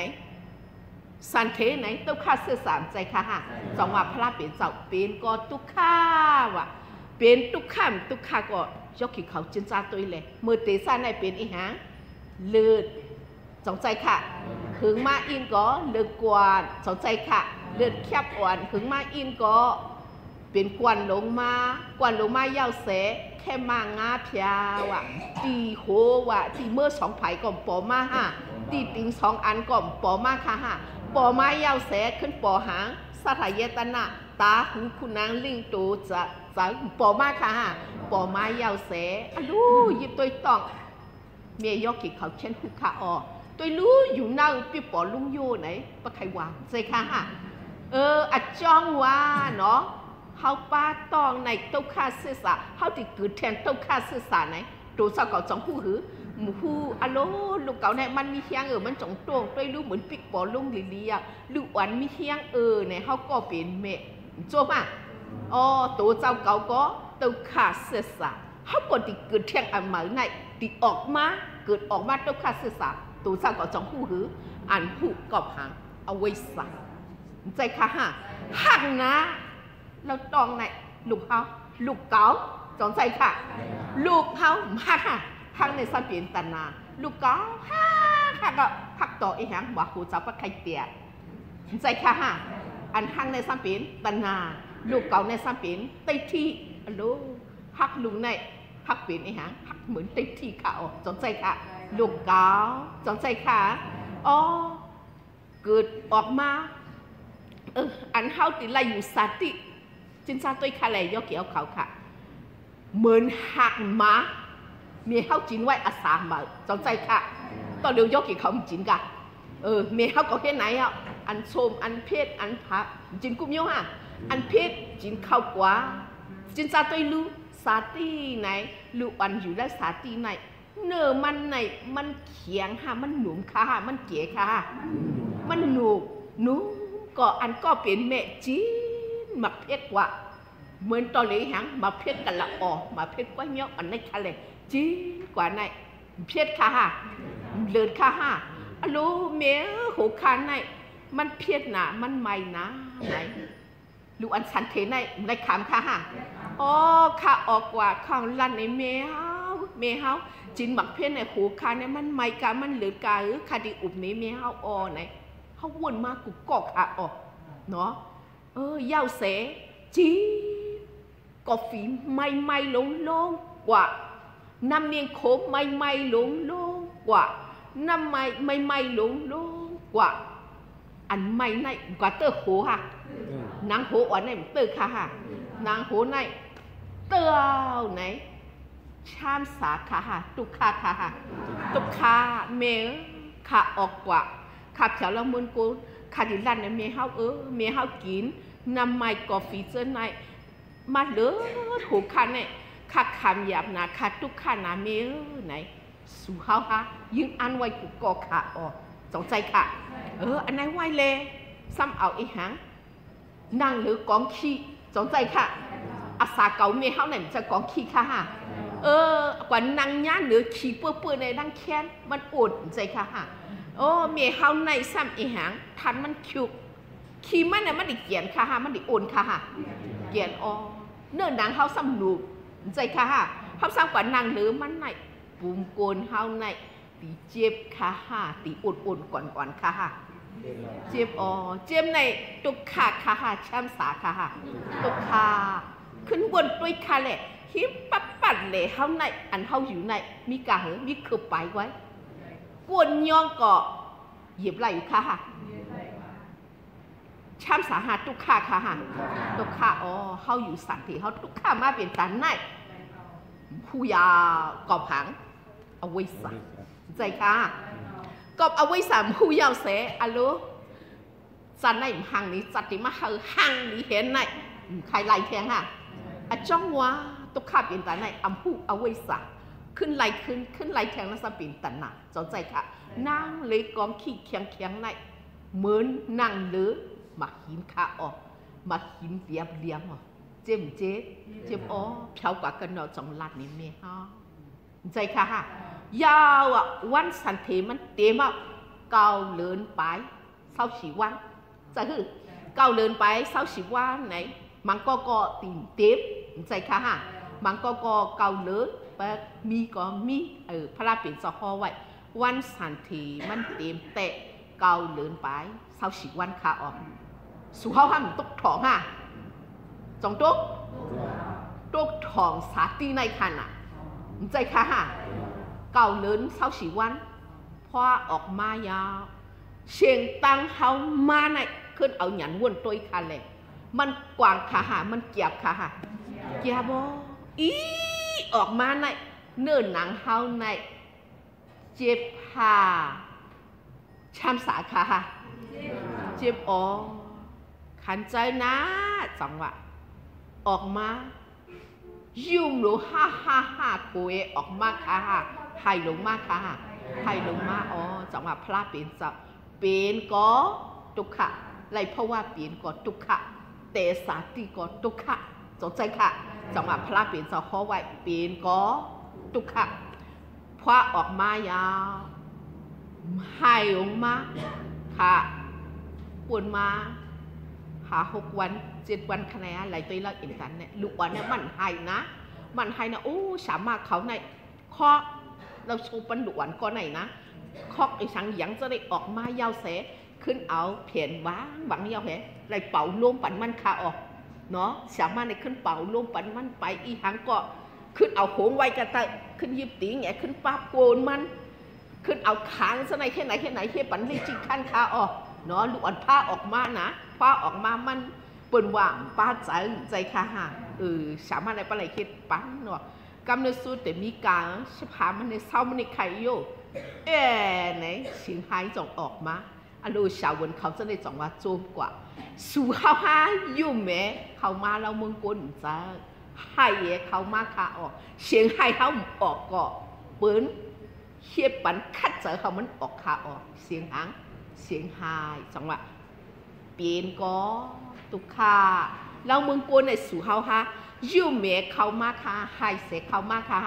สันเทไหนตุขาเสสามใจค่ะฮะจังหวะพระเปลี่ยนเจ้าเปลี่ยนก็ตุขาวะเปลี่ยนตุขาก็ยกขีเขาจินจาตัวแหละเมื่อเตะจ้าในเปลี่ยนอีหางเลือดสองใจค่ะหึงมาอินก็เลือดกวนสองใจค่ะเลือดแคบอ่อนหึงมาอินก็เป็นกวนลงมาเย้าเสแค่มางาเพียวะตีโหวะตีเมื่อสองไผ่ก่อมปอมาฮะตีติงสองอันก่อมปอมาค่ะฮะปอมาเย้าเสขึ้นปอหางสถายตนะตาหูคุณนางลิงตูจะปอมาค่ะฮะปอมาเย้าเสอะดูยิบตัวต้องเมียยกขีเขาเช่นหุกขาออตัวรู้อยู่หน้าปีปอลุงโยไหนปะไขวางใช่ค่ะฮะอัดจ้องว่าเนาะเขาป้าตองในเต้าข้าศึกษาเขาติดกืดแทนเต้าข้าศึกษาไหนตัวสาวเก่าจงหูหือหมูหูอะโลลูกเก่าเนี่ยมันมีเฮียงมันจงตวงด้วยลูกเหมือนปิกปอลุงลิลีอะลูกหวานมีเฮียงเนี่ยเขาก็เป็นเมะโจมาตัวเจ้าเก่าก็เต้าข้าศึกษาเขาปฏิกืดแทงอันเหมือนในติออกมาเกิดออกมาเต้าข้าศึกษาตัวสาวเก่าจงหูหืออันหูกอบหางเอาไว้ใส่ใจค่ะฮะหักนะเราตองในลูกเขาลูกเก๋าจงใจค่ะลูกเขาฮักฮักในสปีนตันนาลูกเก๋าฮักก็ฮักต่ออีหยังว่าหูจับว่าใครเตี้ยใจค่ะฮะอันฮักในสปีนตันนาลูกเก๋าในสปีนไต้ที่อะโลฮักลุงในฮักเปลี่ยนอีหยังฮักเหมือนไต้ที่ค่ะจงใจค่ะลูกเก๋าจงใจค่ะเกิดออกมาอันเฮาติไลอยู่สติจินซาตัวคาเลยยกเกี่ยวเขาค่ะเหมือนหักม้าเมียเขาจินไว้อาสามาจงใจค่ะตอนเดียวยกกี่เขาจินกันเมียเขาก็แค่ไหนอ่ะอันโสมอันเพชรอันผักจินกุ้มโยฮะอันเพชรจินข้าวกว่าจินซาตัวรู้สาตีไหนลูกอันอยู่และสาตีไหนเนื้อมันไหนมันเขียงฮะมันหนุ่มค่ะมันเก๋ค่ะมันหนุ่มก็อันก็เป็นเมจีมาเพชรว่าเหมือนตอนนี้หังมาเพชรกันละมาเพชรก้อยเมียวอันนี้ค่ะเลยจีกว่าในเพชรค่ะฮะเลือดค่ะฮะอะโลเมียหูคันในมันเพชรนะมันไม่นะไหนลูกอันสันเทในคำค่ะฮะค่ะออกกว่าข้างลั่นในเมียเฮาจินหมักเพชรในหูคันในมันไม่กะมันเลือดกะคดีอุบนี้เมียเฮาไหนเขาวนมากุกกอกค่ะเนาะเย้าเสจีกาแฟไม่ลงกว่าน้ำเนียงโคไม่ลงกว่าน้ำไม่ลงกว่าอันไม่ในกว่าเตอร์โหค่ะนางโหอ่อนในเตอร์ค่ะนางโหในเตอร์ไหนชามสาค่ะตุกค่ะตุกค่ะเมค่ะออกกว่าขับแถวละมุนกูขาดิลันเนี่ยเมียเฮากินน้ำไม้กาแฟเจอไหนมาเลือหูคันเนี่ยขาคำหยาบนะขาตุกขานาเมียไหนสู่เฮาฮะยิงอันไว้กูกอขาสนใจค่ะอันไหนไว้เลยซ้ำเอาอีหังนั่งหรือกองขี้สนใจค่ะอาสาเก่าเมียเฮาไหนจะกองขี้ค่ะฮะกว่านั่งย่านหรือขี้เปื้อนในดังแค้นมันอดใจค่ะฮะเมียเฮาในซ้ำอีหางทันมันคิวขี้มันเนี่ยมันดิเกียนค่ะฮะมันดิโอนค่ะฮะเกียนเนื้อนางเฮาซ้ำหนูใจค่ะฮะเฮาซ้ำกว่านางหรือมันในปุ่มโกนเฮาในตีเจ็บค่ะฮะตีโอนก่อนค่ะฮะเจ็บในตุกค่ะฮะช้ำสาค่ะฮะตุกค่ะขึ้นบนด้วยค่ะแหละหิมปัดเลยเฮาในอันเฮาอยู่ในมีกะมีคือไปไว้กวนย่องก็เหยียบไหลค่ะช้ำสาหัสตุกข่าค่ะตุกข่าเขาอยู่สันติเขาตุกข่ามาเป็นตันไหนผู้ยากอบหังเอาไว้สั่งใจค่ะกอบเอาไว้สั่งผู้ยาวเสอะลูสันไหนหังนี้จัดที่มาหังนี้เห็นไหน ใครไล่แทงฮะจ้องว่าตุกข้าเป็นแต่ในอัมพูเอาไว้สักขึ้นไล่แทงแล้วสปินตันน่ะสนใจค่ะนั่งเลยกองขี้เคียงในเหมือนนั่งเลือมาหินขาออกมาหินเดียบอ่ะเจ็บอ๋อเผากว่ากันเนาะจังหวัดนี้มีฮะใจค่ะฮะยาวอ่ะวันสันเทมันเต็มอ่ะเกาเลินไปเศร้าสีวันจะคือเกาเลินไปเศร้าสีวันไหนมันก็ตีนเต็มใจค่ะฮะมันก็เกาเลินไปมีพระเป็นสะฮอไว้วันสันเทมันเต็มเตะเกาเลินไปเศร้าสีวันขาออกสู่เขาห้ามตุกถองฮะจงตุกถองสาตีในคันอ่ะใจค่ะฮะเก่าเลินเศร้าสีวันพอออกมายาวเชียงตังเขามาในขึ้นเอาหยันวนตัวคันเลยมันกวางขาหามันเกียบขาหาเกียบอีออกมาในเนื้อหนังเขาในเจ็บผ้าช้ำสาขาหาเจ็บอ๋อขันใจนะจังหวะออกมายุ่มหรือฮ่าโกยออกมาค่ะไห้ลงมาค่ะไห้ลงมาอ๋อจังหวะพระเป็นสับเป็นก็ทุกขะไรเพราะว่าเป็นก็ทุกขะเตสาติก็ทุกขะสนใจค่ะจังหวะพระเป็นสับข้อไว้เป็นก็ทุกขะพระออกมายาวไห้ลงมาค่ะปวดมาหา6 วัน 7 วันคะแนนอะไรตัวเราเองกันเนี่ยลูกวันเนี่ยมันให้นะโอ้สามารถเขาในข้อเราโชว์ปันดุวันก็ไหนนะข้อไอ้สังยังจะได้ออกมายาวเสขึ้นเอาเพียนหวังยาวเหไรเป่าลมปันมันขาออกเนาะสามารถในขึ้นเป่าลมปันมันไปอีหังก็ขึ้นเอาโหงไว้กันแต่ขึ้นยิบตีแง่ขึ้นป้าโกนมันขึ้นเอาขางซะในแค่ไหนเฮียปันลิจิขั้นขาออกเนาะลูกอันผ้าออกมานะผ้าออกมามันเปิ่นว่างป้าใจค่ะฮะสามารถในปลายคิดปั้นเนาะกำเนิดสูตรแต่มีการสภามันในเศร้ามันในไข่โยไหนสิ่งหายจงออกมาอันดูชาววันเขาจะได้จังว่าโจมกว่าสู่เขาหาอยู่แม้เขามาเราเมืองกุนจะให้เขามาขาออกเสียงให้เขาออกก็เปิ้นเฮียปันคัดเจอเขามันออกขาออกเสียงหางเสียงหายจังว่าเปลี่ยนก็ตุกขาเราเมืองกุนในสู่เขาหาอยู่แม้เขามาขาให้เสกเขามาขา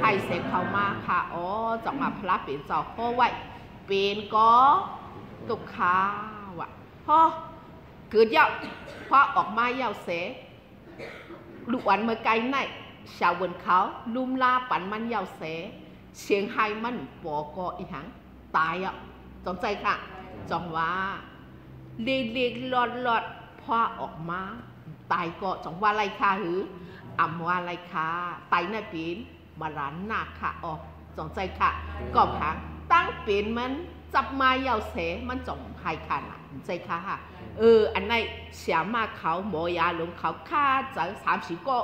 ให้เสกเขามาขาอ๋อจังว่าพระเป็นเจ้าข้อไว้เปลี่ยนก็ตุกขาว่ะพ่อเกิดยาวพอออกมายาวเสลูกวันเมื่อไกลในชาวบนเขาลุ่มลาปั่นมันยาวเสเสียงไห้มันปอกออีหังตายอ่ะจงใจค่ะจงว่าเล็กๆหลอดพอออกมาตายก็จงว่าไรค่ะหรืออ่ำว่าไรค่ะตายในปีนมาร้านหน้าค่ะออกจงใจค่ะก็พังตั้งปีนมันจับมายาวเสมันจงไห้ค่ะนะใจค่ะอันไหนเสียมาเขาหมอยาลงเขาค่าจะ30ก็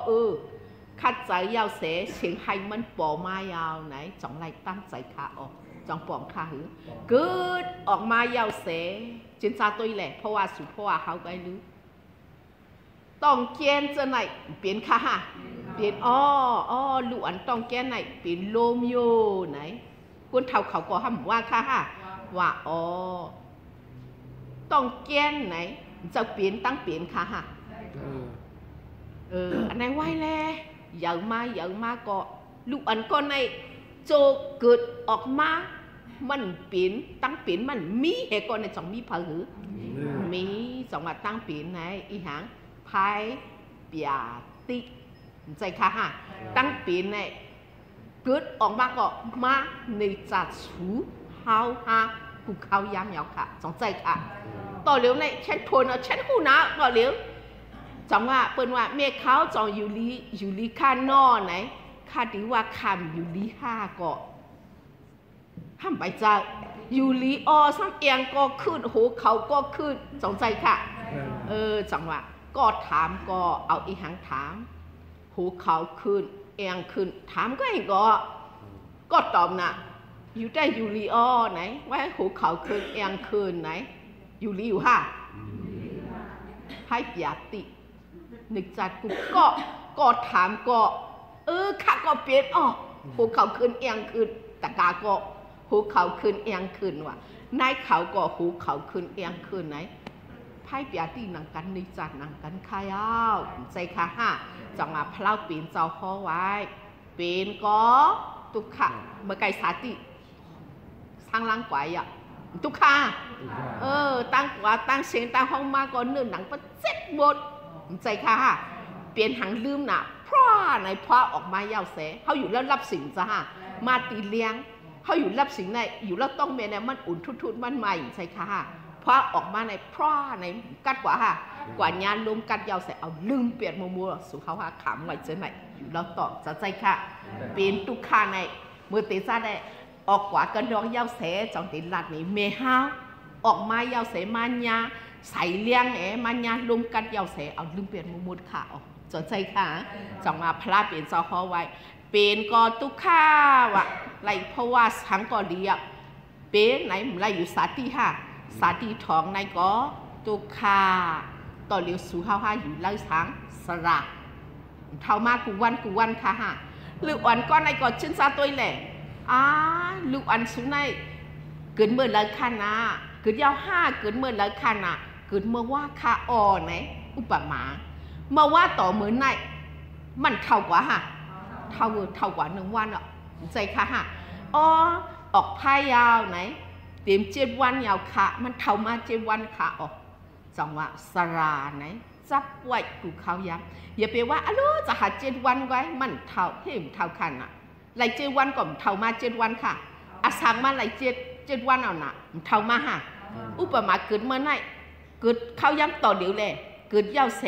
ค่าจะยาวเสียงให้มันปอมายาวไหนจงไรตั้งใจค่ะออกจงปองค่ะหือเกิดออกมายาวเสียจินซาตัวแหละเพราะว่าสุเพราะว่าเขาไปรู้ต้องเกณฑ์จะไหนเปลี่ยนค่ะเปลี่ยนลูกอันต้องแก้ไหนเปลี่ยนโลมโยไหนคนเท่าเขาก็ห้ามว่าค่ะว่าต้องแก้นไหนจะเปลี่ยนตั้งเปลี่ยนค่ะฮะอันไหนไว้แล้วเยอะมาก็ลูกอันก็ในโจเกิดออกมามันเปลี่ยนตั้งเปลี่ยนมันมีเหตุก่อนในสองมีผือมีสองว่าตั้งเปลี่ยนไหนอีหางพายเปียติใจค่ะฮะตั้งเปลี่ยนไหนเกิดออกมาก็มาในจัดสูเฮาฮะกูเขาย้ำยาวค่ะสองใจค่ะต่อเหลียวในเช่นทนเช่นหูนะต่อเหลียวจังว่าเปิ้นว่าเมฆเขาจองอยู่ลีค่านอไหนค่าดีว่าคำอยู่ลี5ก็ห้ามไปจ้าอยู่ลีซ้ำเอียงก็ขึ้นโหเขาก็ขึ้นสองใจค่ะจังว่าก็ถามก็เอาอีหังถามหูเขาขึ้นเอียงขึ้นถามก็เองก็ตอบนะอยู่ได้อยู่ลีไหนว่าหูเขาคืนเอียงคืนไหนอยู่ลีอยู่ให้เปียติ นึกจัดกูก็ถามก็ข้าก็เปลี่ยนหูเขาขึ้นเอียงขึ้นตะกาก็หูเขาขึ้นเอียงขึ้นว่ะนายเขาก็หูเขาขึ้นเอียงขึ้นไหนไพ่เปียตีหนังกันนึกจัดหนังกันขายาวใจค่ะฮะจังหวะพลาวปีนเจ้าพ่อไว้ปีนก็ตุกขะเมื่อไก่สาติสร้างร่างกายอ่ะตุกขะตั้งกว่าตั้งเสียงตั้งห้องมาก่อนเนื้อหนังก็เจ็บหมดใจค่ะฮะเปลี่ยนหางลืมน่ะเพราะในเพราะออกมาเย้าเสเขาอยู่แล้วรับสิ่งจ้ะฮะมาตีเลี้ยงเขาอยู่รับสิ่งในอยู่แล้วต้องเมียเนี่ยมันอุ่นทุนมันใหม่ใช่ค่ะฮะเพราะออกมาในเพราะในกัดกว่าฮะกว่างานลมกัดเย้าเสเอาลืมเปลี่ยนมัวสู่เขาฮะขำไว้เจอไหนอยู่แล้วต่อจะใจค่ะเปลี่ยนตุกขาในมือตีซาได้ออกกว่ากันดองเย้าเสจังตีหลัดนี้เมฮาออกมาเย้าเสมันยาใส่เลี้ยงมันยาลมกัดเย้าเสเอาลืมเปลี่ยนมัวค่ะจดใจค่ะจังมาพลาเปลี่ยนเจ้าเขาไว้เป็นก็ตุกข้าวะไรเพราะว่าสังก็เลียเป็นไหนไรอยู่สาธิฮะสาธิทองในก็ตุกข้าต่อเลี้ยวสู่เขาอยู่ไล่สังสระเท่ามากูวันค่ะฮะลูกอ่อนก็ในก็ชิ้นซาตัวแหละลูกอ่อนชิ้นในเกิดเมื่อไรค่ะนะเกิดยาว5เกิดเมื่อไรค่ะนะเกิดเมื่อว่าค่ะไหนอุปมามาว่าต่อเหมือนในมันเท่ากว่าฮะเท่ากว่า1 วันอ่ะใจค่ะฮะออกพายยาวไหนเตรียม7 วันยาวค่ะมันเท่ามา7 วันค่ะออกจังหวะสราไหนจับไว้กูเขาย้ำอย่าไปว่าจะหา7 วันไว้มันเท่าเท่ากันอ่ะไร7 วันก็เท่ามา7 วันค่ะอาสังมาไร7 วันเอาหน่ะเท่ามาฮะอุปมาเกิดเมื่อไหร่เกิดเขาย้ำต่อเดี๋ยวเลยเกิดยาวเส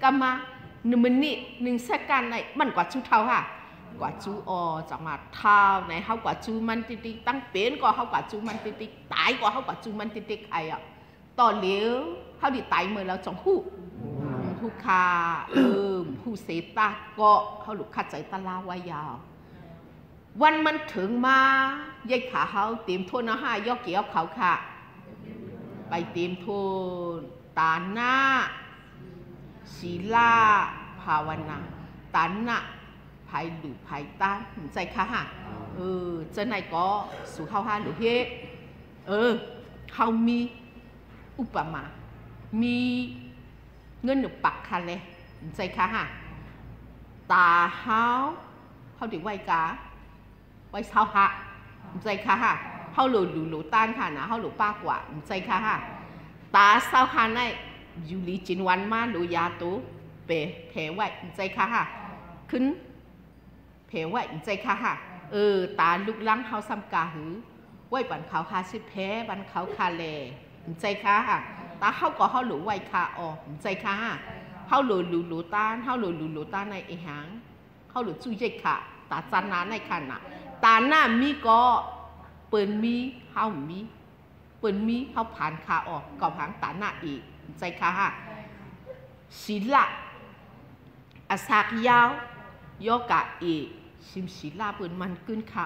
ก็มา1 มินิ1 เซกันในมันกว่าชูเท่าค่ะกว่าชูจังหวะเท่าในเขากว่าชูมันติดตั้งเป็นก็เขากว่าชูมันติดตายก็เขากว่าชูมันติดใครอ่ะต่อเลี้ยวเขาดิตายเมื่อแล้วจังหูคาหูเสตาก็เขาหลุดขัดใจตะลาไว้ยาววันมันถึงมาเย่ขาเขาเตรียมโทษนะฮะยกเกี่ยวเขาค่ะไปเตรียมโทษตาหน้าศีลาภาวนาตันน่ะภายหรือภายต้านใจค่ะฮะเจ้าไหนก็สู่เขาฮะหรือเฮเขามีอุปมามีเงินหนึ่งปักคันเลยใจค่ะฮะตาเขาถึงไว้กาไว้เช้าฮะใจค่ะฮะเขาหลุต้านค่ะนะเขาหลุป้ากว่าใจค่ะฮะตาเช้าฮะในยูริจินวันมาดูยาตูเผลไว้ใจค่ะฮะขึ้นเผลไว้ใจค่ะฮะตาลุกล้างเขาซ้ำกาหือไว้บันเขาคาสิแพ้บันเขาคาเลใจค่ะฮะตาเขาก็เขาหลุไว้คาใจค่ะฮะเขาหลุต้านเขาหลุต้านในไอหางเขาหลุจุ้ยใจค่ะตาจันนาในขันน่ะตาหน้ามีก็เปิดมีเขามีเปิดมีเขาผ่านขากับหางตาหน้าอีกใจค่ะฮะศีลาอาศักยาวโยกะอีชิมศีลาเปิดมันขึ้นขา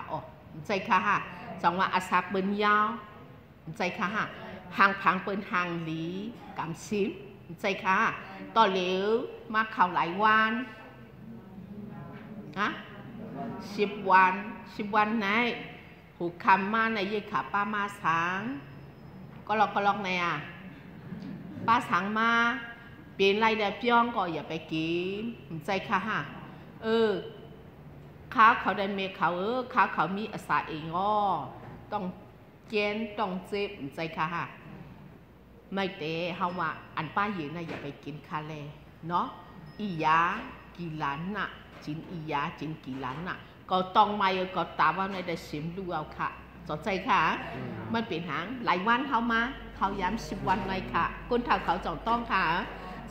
ใจค่ะฮะจังว่าอาศักเปิดยาวใจค่ะฮะหางพังเปิดหางหลีกำซิมใจค่ะต่อเหลวมาเข่าหลายวัน10 วันไหนหูคำมาในยี่ขาป้ามาสังก็ลอกในป้าสังมาเปลี่ยนไรเดียพี่ยองก็อย่าไปกินใจค่ะฮะข้าเขาได้เมฆเขาข้าเขามีอาสาเองต้องเจนต้องเจ็บใจค่ะฮะไม่เตะเฮาว่าอันป้ายืนนะอย่าไปกินคาเลเนาะอียากี่ล้านน่ะจินอียาจินกี่ล้านน่ะก็ต้องมาก็ตามว่าในได้สิมดูเอาค่ะสนใจค่ะมันเปลี่ยนหางหลายวันเขามาเขาย้ำ10 วันเลยค่ะก้นเท้าเขาจ่องต้องค่ะ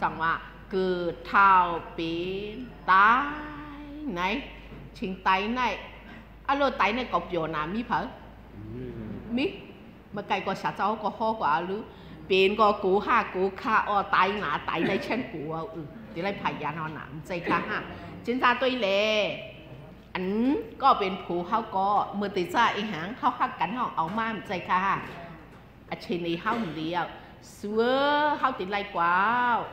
จังว่าเกิดเท้าเป็นตายไหนชิงไตไหนไตในกบโยนามีเผอมิมาไกลก็ชาเจ้าก็ห่อกว่าหรือเป็นก็กูค่าไตหนาไตในเช่นกูจะได้พายานอนหนามใจค่ะฮะจินตาตัวเล่อันก็เป็นผู้เขาก็เมื่อติดใจอีหางเขาหักกันห้องเอามาใจค่ะอาชีพนี้เขาเดียว สัวเขาติดไรกว่า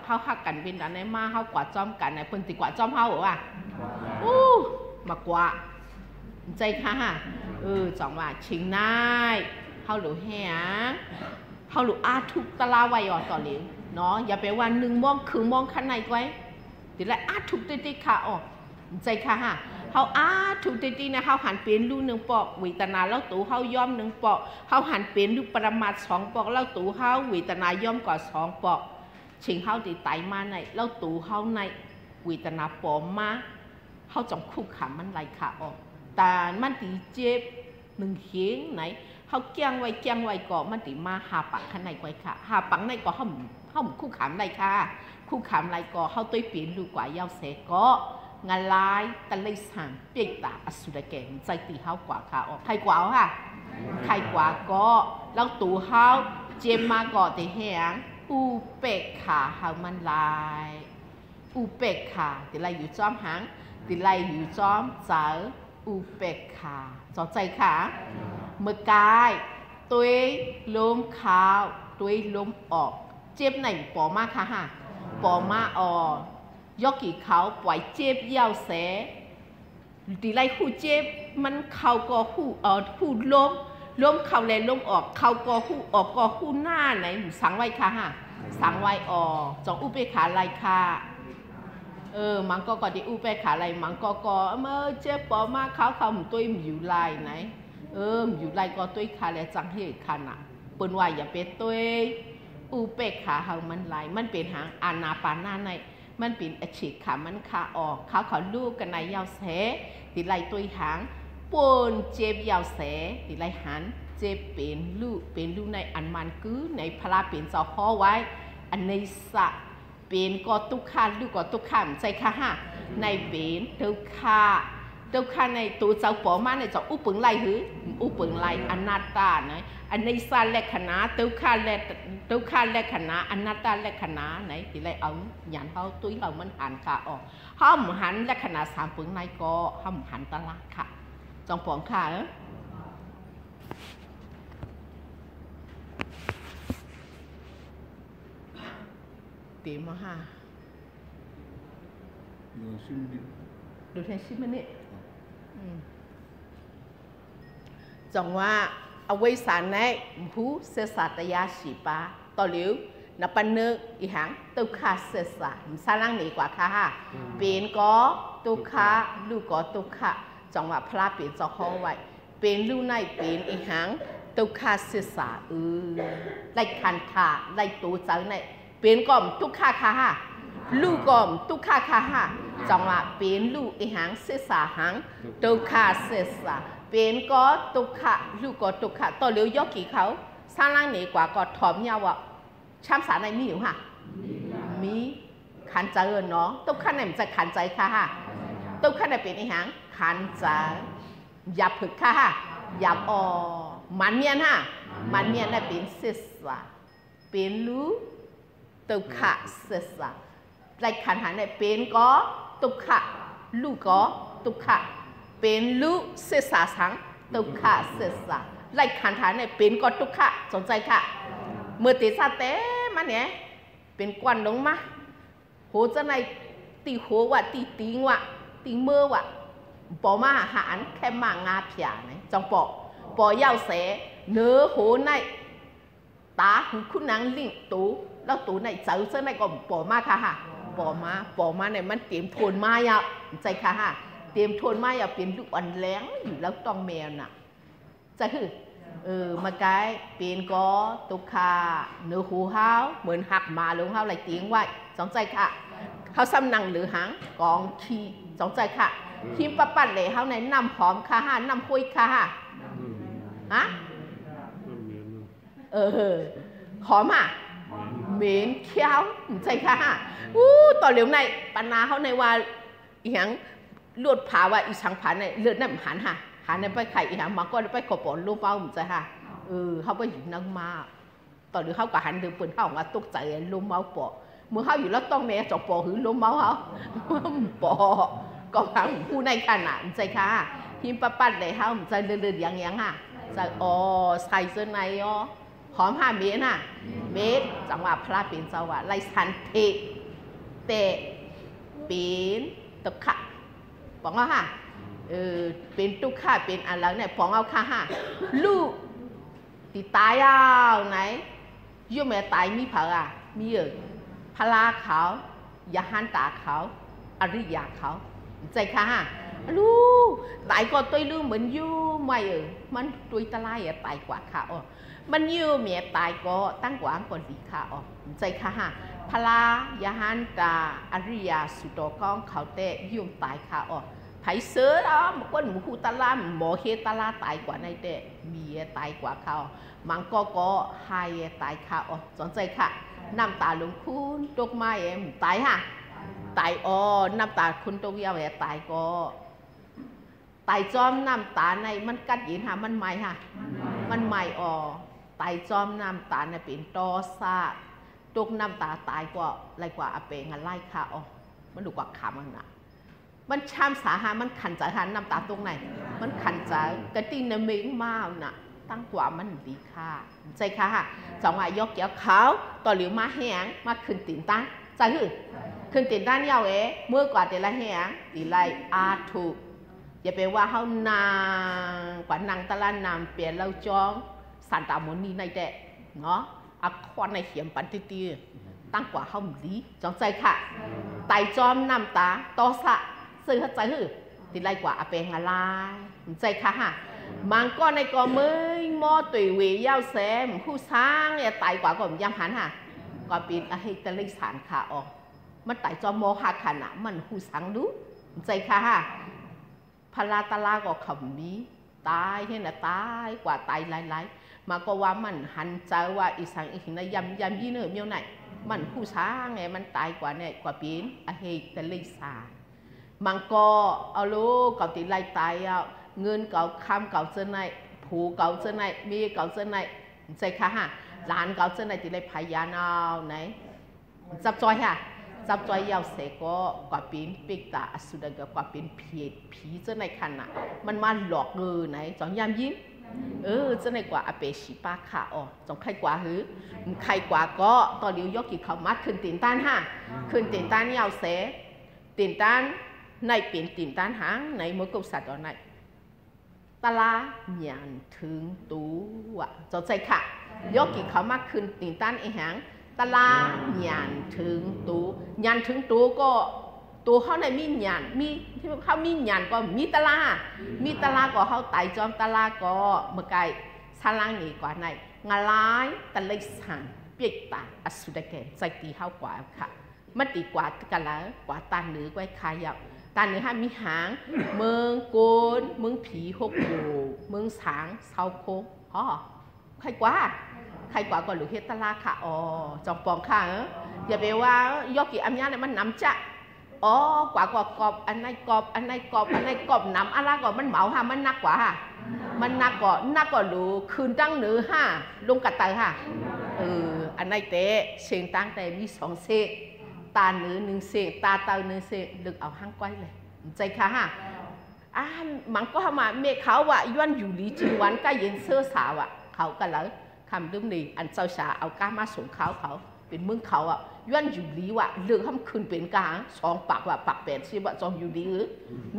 เขาหักกันเป็นอันไหนมาเขากว่าจอมกันไหนเพิ่นติดกว่าจอมเขาหรือว่ามากกว่าใจค่ะจังว่าชิงนายเขาหลุดแหงเขาหลุดอาทุกตะลาไว้อ่อนต่อเลี้ยงเนาะอย่าไปวันหนึ่งมองคือมองข้างในไว้ติดไรอาทุกติดค่ะอ๋อใจค่ะฮะเขาทุกตินะเขาหันเป็นลูกหนึ่งปอกวิตนาแล้วตู่เขาย่อมหนึ่งปอกเขาหันเป็นลูกประมาท2 ปอกแล้วตู่เขาวิตนาย่อมกว่า2 ปอกชิงเขาติดไตมาในแล้วตู่เขาในวิตนาปอมมาเขาจงคู่ขามันไรค่ะอ๋อแต่มันตีเจ็บ1 เขียงไหนเขาแกงไว้ก่อมันตีมาหาปักข้างในไว้ค่ะหาปักในก่อเขาคู่ขามไรค่ะคู่ขามไรก่อเขาตัวเปลี่ยนลูกกว่าเย้าเสก็งานลายตะเลยสั่งเปียกตาอสุรแกงใจตีเขากว่าค่ะออกใครกว่าค่ะใครกว่าก็แล้วตู่เขาเจมมาก่อตีแหงอูเป็กขาเขามันลายอูเป็กขาตีไรอยู่จอมหางตีไรอยู่จอมเจออูเป็กขาจอใจค่ะเมื่อกายตัวล้มขาวตัวล้มออกเจ็บไหนปอมาค่ะฮะปอมาออยกกี่เขาปล่อยเจ็บยาวเสตีไรคู่เจ็บมันเขาก็คู่ล้มเขาเลยล้มออกเขาก็คู่ออกก็คู่หน้าไหนสังไว้ค่ะฮะสังไว้อจองอุเบขาไรค่ะมันก็ดีอุเบขาไรมันก็เมื่อเจ็บปอมาเขาตัวอยู่ลายไหนอยู่ไรก็ตัวขาเลยจังเหตุขนาดเปิ้นว่าอย่าเป็นตัวอุเบขาเขามันลายมันเป็นหางอานาปานาในมันเป็นอชิกขามันขาออกเขาลูกกันในยาวเสติไลตัวหางปนเจ็บยาวเสติไลหันเจ็บเป็นลูกในอันมันกือในพระเป็นเจ้าพ่อไว้อันในสะเป็นก็ตุกขาลูกก็ตุกขาใจค่ะฮะในเป็นตุกขาในตัวเจ้าปอมาในเจ้าอุปงไลหืออุปงไลอนัตตาไหนอันในสะและขณะตุกขาและขณะอนัตตาและขณะไหนที่ไรเอาหยันเขาตุ้ยเรามันหันขาออกห้ามหันและขณะ3 ปึงในก็ห้ามหันตลาดค่ะจองปองค่ะตีมาฮะดูแทนชิมันนี่จังว่าเอาไว้สารในผู้เสษตยาสีปาต่อเหลียวนับปันเนื้ออีหังตุขาเสษสารังหนีกว่าค่ะเป็นก็ตุขาลูกก็ตุขาจังว่าพระเป็นเจ้าข้อไว้เป็นลูกในเป็นอีหังตุขาเสษไล่คันขาไล่ตัวเจ้าในเป็นก่อมตุขาค่ะลูกก่อมตุขาค่ะจังว่าเป็นลูกอีหังเสษหังตุขาเสษเป็นก็ตุขะลูกก็ตุขะต่อเลี้ยวยกกี่เขาสร้างร่างเหนือกว่าก็ถอมยาวอ่ะช้ำสารในมีอยู่ค่ะมีขันใจเนาะตุขะไหนมันจะขันใจค่ะตุขะไหนเป็นอีหางขันใจหยับผึกค่ะหยับมันเมียนค่ะมันเมียนน่ะเป็นเสษะเป็นลูกตุขะเสษะไรขันหาเนี่ยเป็นก็ตุขะลูกก็ตุขะเป็นลูกเสษาสังตุขะเสษาไล่ขันฐานเนี่ยเป็นก็ตุขะสนใจค่ะเมื่อติซาเต้มาเนี่ยเป็นกวนลงมาโหจะในตีหัวว่ะตีติงว่ะตีเมื่อว่ะปอมาหารแค่มางาเพียไหนจังปอยาวเสเนื้อโหในตาหูคุณนางลิงตูแล้วตูในเจอเส้นในก็ปอมาค่ะปอมาเนี่ยมันเตรียมทนมาอ่ะใจค่ะเตรียมทนมาอย่าเป็นลูกอันแรงอยู่แล้วต้องแมวน่ะจะคือมาไกลเป็นก็ตุกขาเนื้อหูเฮาเหมือนหักมาลงเฮาไหลเตียงไว้สองใจค่ะเขาซ้ำนังหรือหางกองขี้สองใจค่ะทีมประปัดเลยเฮาในน้ำหอมค่ะน้ำคุยค่ะฮะหอมอ่ะเหม็นเคี้ยวใจค่ะต่อเหลียวในปัญหาเขาในว่าอย่างลวดผาว่าอีสังผาในเลือดน้ำหันในไปไข่อีหังมาก็ไปขบวนลูกเป้าเหมือนจะเขาไปอยู่นั่งมาตอนนี้เขาก็หันเดินปืนเขาว่าตกใจลูกเมาปอเมื่อเขาอยู่แล้วต้องแม่จบปอหือลูกเมาเขาปอก็หังผู้ในขนาดใจค่ะทีมประปัดเลยเขาใจเลื่อนอย่างค่ะใจใส่เสื้อใน หอมห้าเมตรน่ะเมตรจังหวะพระเป็นจังหวะไล่สันเทเตเป็นตุกขะบอกว่าฮะเป็นตุกขะเป็นอะไรเนี่ยปองเอาค่ะฮะลูกตีตายเอาไหนยุ่งแม่ตายมีเผาอ่ะมีพลาเขายาหันตาเขาอริยาเขาใจค่ะฮะลูกตายก็ตัวลืมเหมือนยู่ไม่มันตัวตะไลตายกว่าค่ะอ๋อมันยู่เมียตายก็ตั้งกว่าก่อนดีค่ะอ๋อใจค่ะฮะพลายาหันตาอริยาสุดก้องเขาเตะยุ่งตายค่ะอ๋อไผเสือแล้วมันก็หมูคูตะลาหมอเฮตะลาตายกว่าในเตะเมียตายกว่าเขามันก็ไฮตายค่ะอ๋อสนใจค่ะน้ำตาลงคุณดอกไม้ตายฮะตายอ๋อน้ำตาคุณตกยาวตายก็ตายจอมน้ำตาในมันกัดยินฮะมันไม่ฮะมันไม่อ๋อตายจอมน้ำตาในเป็นตอซาตกน้ำตาตายกว่าไรกว่าอาเปงอะไรค่ะอ๋อมันดูกว่าขามันนะมันช้ำสาหัสมันขันใจหันน้ำตาตรงไหนมันขันใจกระติ้งน้ำเม้งมากน่ะตั้งกว่ามันดีค่ะใจค่ะจังหวะยกเกี่ยวเขาต่อหลิวมาแหงมาขึ้นตีนตั้งใจคือขึ้นตีนตั้งยาวเมื่อกว่าแต่ละแหงตีไรอาถูกอย่าไปว่าเขานางกว่านางตะลานามเปลี่ยนเราจองสันตามนีในแต่เนาะอักขวัญในเขียมปันตีตั้งกว่าเขาดีจังใจค่ะไต่จอมน้ำตาต่อสะซื้อใจคือตีไรกว่าอาเปงอะไรใจค่ะฮะมันก็ในกอมือมอตุยเวียาวแซมผู้สร้างเนี่ยไต่กว่าก็ยำหันฮะก็เป็นอะไรตะลิสานค่ะออกมันไต่จอมโมหะขนาดมันผู้สร้างดูใจค่ะฮะพลาตลาก็ขำมีตายเห็นนะตายกว่าตายหลายๆมาก็ว่ามันหันใจว่าอีสังอีกนะยำยี่เนื้อเมียวไหนมันผู้สร้างไงมันตายกว่าเนี่ยกว่าเป็นอะไรตะลิสานมันก็เอาลูกเก่าตีไล่ตายเอาเงินเก่าคำเก่าเจนไหนผูเก่าเจนไหนมีเก่าเจนไหนใจค่ะฮะหลานเก่าเจนไหนตีไล่พยานเอาไหนจับจอยค่ะจับจอยยาวเสก็กว่าเป็นปิกตาสุดก็กว่าเป็นผีเจนไหนขนาดมันมาหลอกเงินไหนจองยามยิ้มเจนไหนกว่าอาเปชิปาค่ะอ๋อจองใครกว่าหือใครกว่าก็ตอนเลี้ยวยกกี่เขามัดขึ้นตีนต้านฮะขึ้นตีนต้านยาวเสตีนต้านในเป็นตีนต้านหางในมือกษัตริย์ตอนไหนตลาหยันถึงตัวจะใจค่ะยกกี่เขามากขึ้นตีนต้านไอหางตลาหยันถึงตัวหยันถึงตัวก็ตัวเขาในมีหยันมีที่เขามีหยันก็มีตลาก็เขาไต่จอมตลาก็เมื่อไกสลังนี่กว่าในงาลายตะลิสันเปียกตาอสุดแก่ใจตีเขากว่าค่ะมันตีกว่ากันแล้วกว่าตาเหนือกว่าขายาวตาเหนือห้ามีหางเมืองโกนเมืองผีหกโบเมืองสางเสาโค้งอ๋อใครกว่าก็หรือเฮตลาค่ะอ๋อจองปองค่ะอย่าไปว่ายกกี่อันนี้เนี่ยมันน้ำจะอ๋อกว่ากรอบอันไหนกรอบน้ำอะไรก็มันเหมาฮะมันนักกว่าฮะมันนักกว่ารู้คืนตั้งเหนือฮะลงกระต่ายฮะอันไหนเตะเสียงตั้งแต่มีสองเซตาเนื้อหนึ่งเสียงตาเตาเนื้อเสียงดึกเอาห้างไว้เลยใจค่ะฮะมันก็มาเมฆเขาว่าย้อนอยู่ลีจีวันก็เย็นเสื้อสาวอ่ะเขาก็เลยคำดึงนี่อันเจ้าชาเอาก้ามาส่งเขาเป็นมึงเขาอ่ะย้อนอยู่ลีว่ะเรื่องทำคืนเป็นกลางสองปากว่าปากแปดสิว่าจองอยู่ลี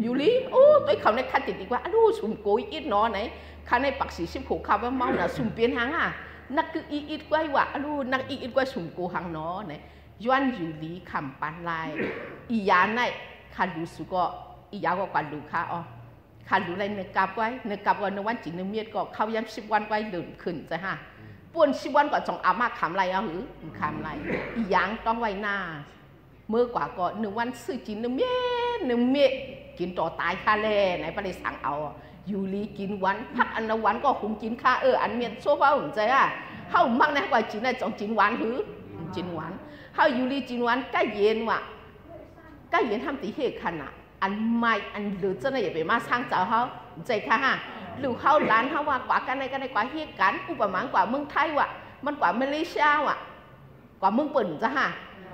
อยู่ลีโอ้ตัวเขาในคันติดดีกว่าดูสุ่มโกยอิดนอไหนคันในปักสีสิบหกคำว่าเมาหน่ะสุ่มเปลี่ยนหางอ่ะนักคืออิดกว่าว่ะดูนักอิดกว่าสุ่มโกหางนอไหนย้อนอยู่ลีคำปันลายอียาในคันดูสุก็อียาก็กว่าดูค่ะอ๋อคันดูอะไรเนื้อกลับไว้เนื้อกลับวันวันจีนเนื้อเมียดก็เข้าย้ำ10 วันไว้เดินขึ้นใช่ฮะป่วน10 วันก็จงอามาขำไรเอาหือขำไรอียางต้องไว้หน้าเมื่อกว่าก็1 วันซื้อจีนเนื้อเมียดกินต่อตายค่าแล่ไหนไปเลยสั่งเอาอยู่ลีกินวันพักอันละวันก็คงกินค่าอันเมียดโซ่เฝ้าหุ่นใจอ่ะเข้ามั่งนะกว่าจีนได้จงจีนหวานหือจีนหวานเข้าอยู่ลีจีนหวานก็เย็นว่ะก็เย็นทำตีเหตุขนาดอันไม่อันหรือจะไหนอย่าไปมาสร้างเจ้าเขาใจค่ะฮะหรือเขาล้านเขาว่ากว่ากันในกว่าเหตุการณ์อุปมาณกว่าเมืองไทยว่ะมันกว่ามาเลเซียว่ะกว่าเมืองปุ่นจ้ะฮะ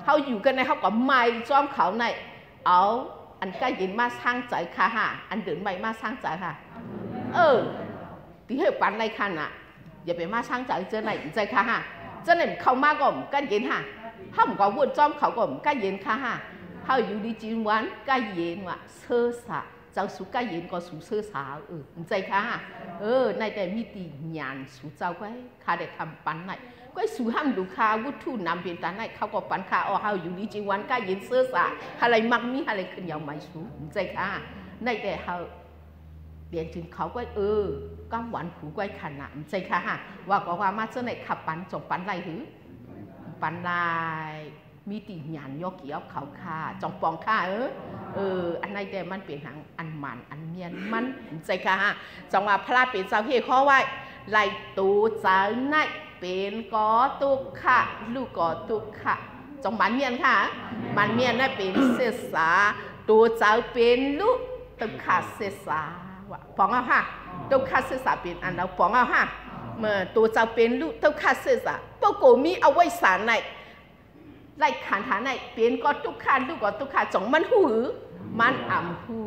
เขาอยู่กันในเขากว่าไม่จอมเขาในเอาอันใกล้ยินมาสร้างใจค่ะฮะอันเดินไปมาสร้างใจค่ะตีเหตุปันในขนาด อย่าไปมาช่างจากเจอไหนใจค่ะฮะเจอไหนเข้ามาก็กันเย็นฮะห้ามก็วนจอมเขาก็กันเย็นค่ะฮะเขาอยู่ดีจีนวันกันเย็นว่ะเสื้อสาเจ้าสุกันเย็นก็สุเสื้อสาใจค่ะฮะในแต่มีตีหยานสุเจ้าไว้ข้าได้ทำปันไหนก็สุห้ามดูข้าวุฒินำเป็นตาไหนเขาก็ปันข้าเขาอยู่ดีจีนวันกันเย็นเสื้อสาอะไรมักมีอะไรขึ้นยาวไม่สูใจค่ะในแต่เขาเปลี่ยนถึงเขาก็กำหวานผูก้อยขนาดใจค่ะฮะว่าก็ว่ามาเจ้าไหนขับปันจงปันไรหือปันไรมีตีหยานยกเกี่ยวเขาค่ะจงปองค่ะอันไหนแต่มันเป็นหางอันมันอันเมียนมันใจค่ะฮะจังว่าพระเป็นเจ้าเฮข้อไว้ไล่ตูเจ้าไหนเป็นก่อตุกค่ะลูกก่อตุกค่ะจงมันเมียนค่ะมันเมียนนั่นเป็นเสษาตัวเจ้าเป็นลูกตุกค่ะเสษาปองเอาฮะตุกขะเสษาเป็นอันเราปองเอาฮะเมื่อตัวเจ้าเป็นลูกตุกขะเสษาปกติมีเอาไว้สารในไล่ขันฐานในเป็นก็ตุกขะลูกก็ตุกขะจงมันหูมันอ่ำหู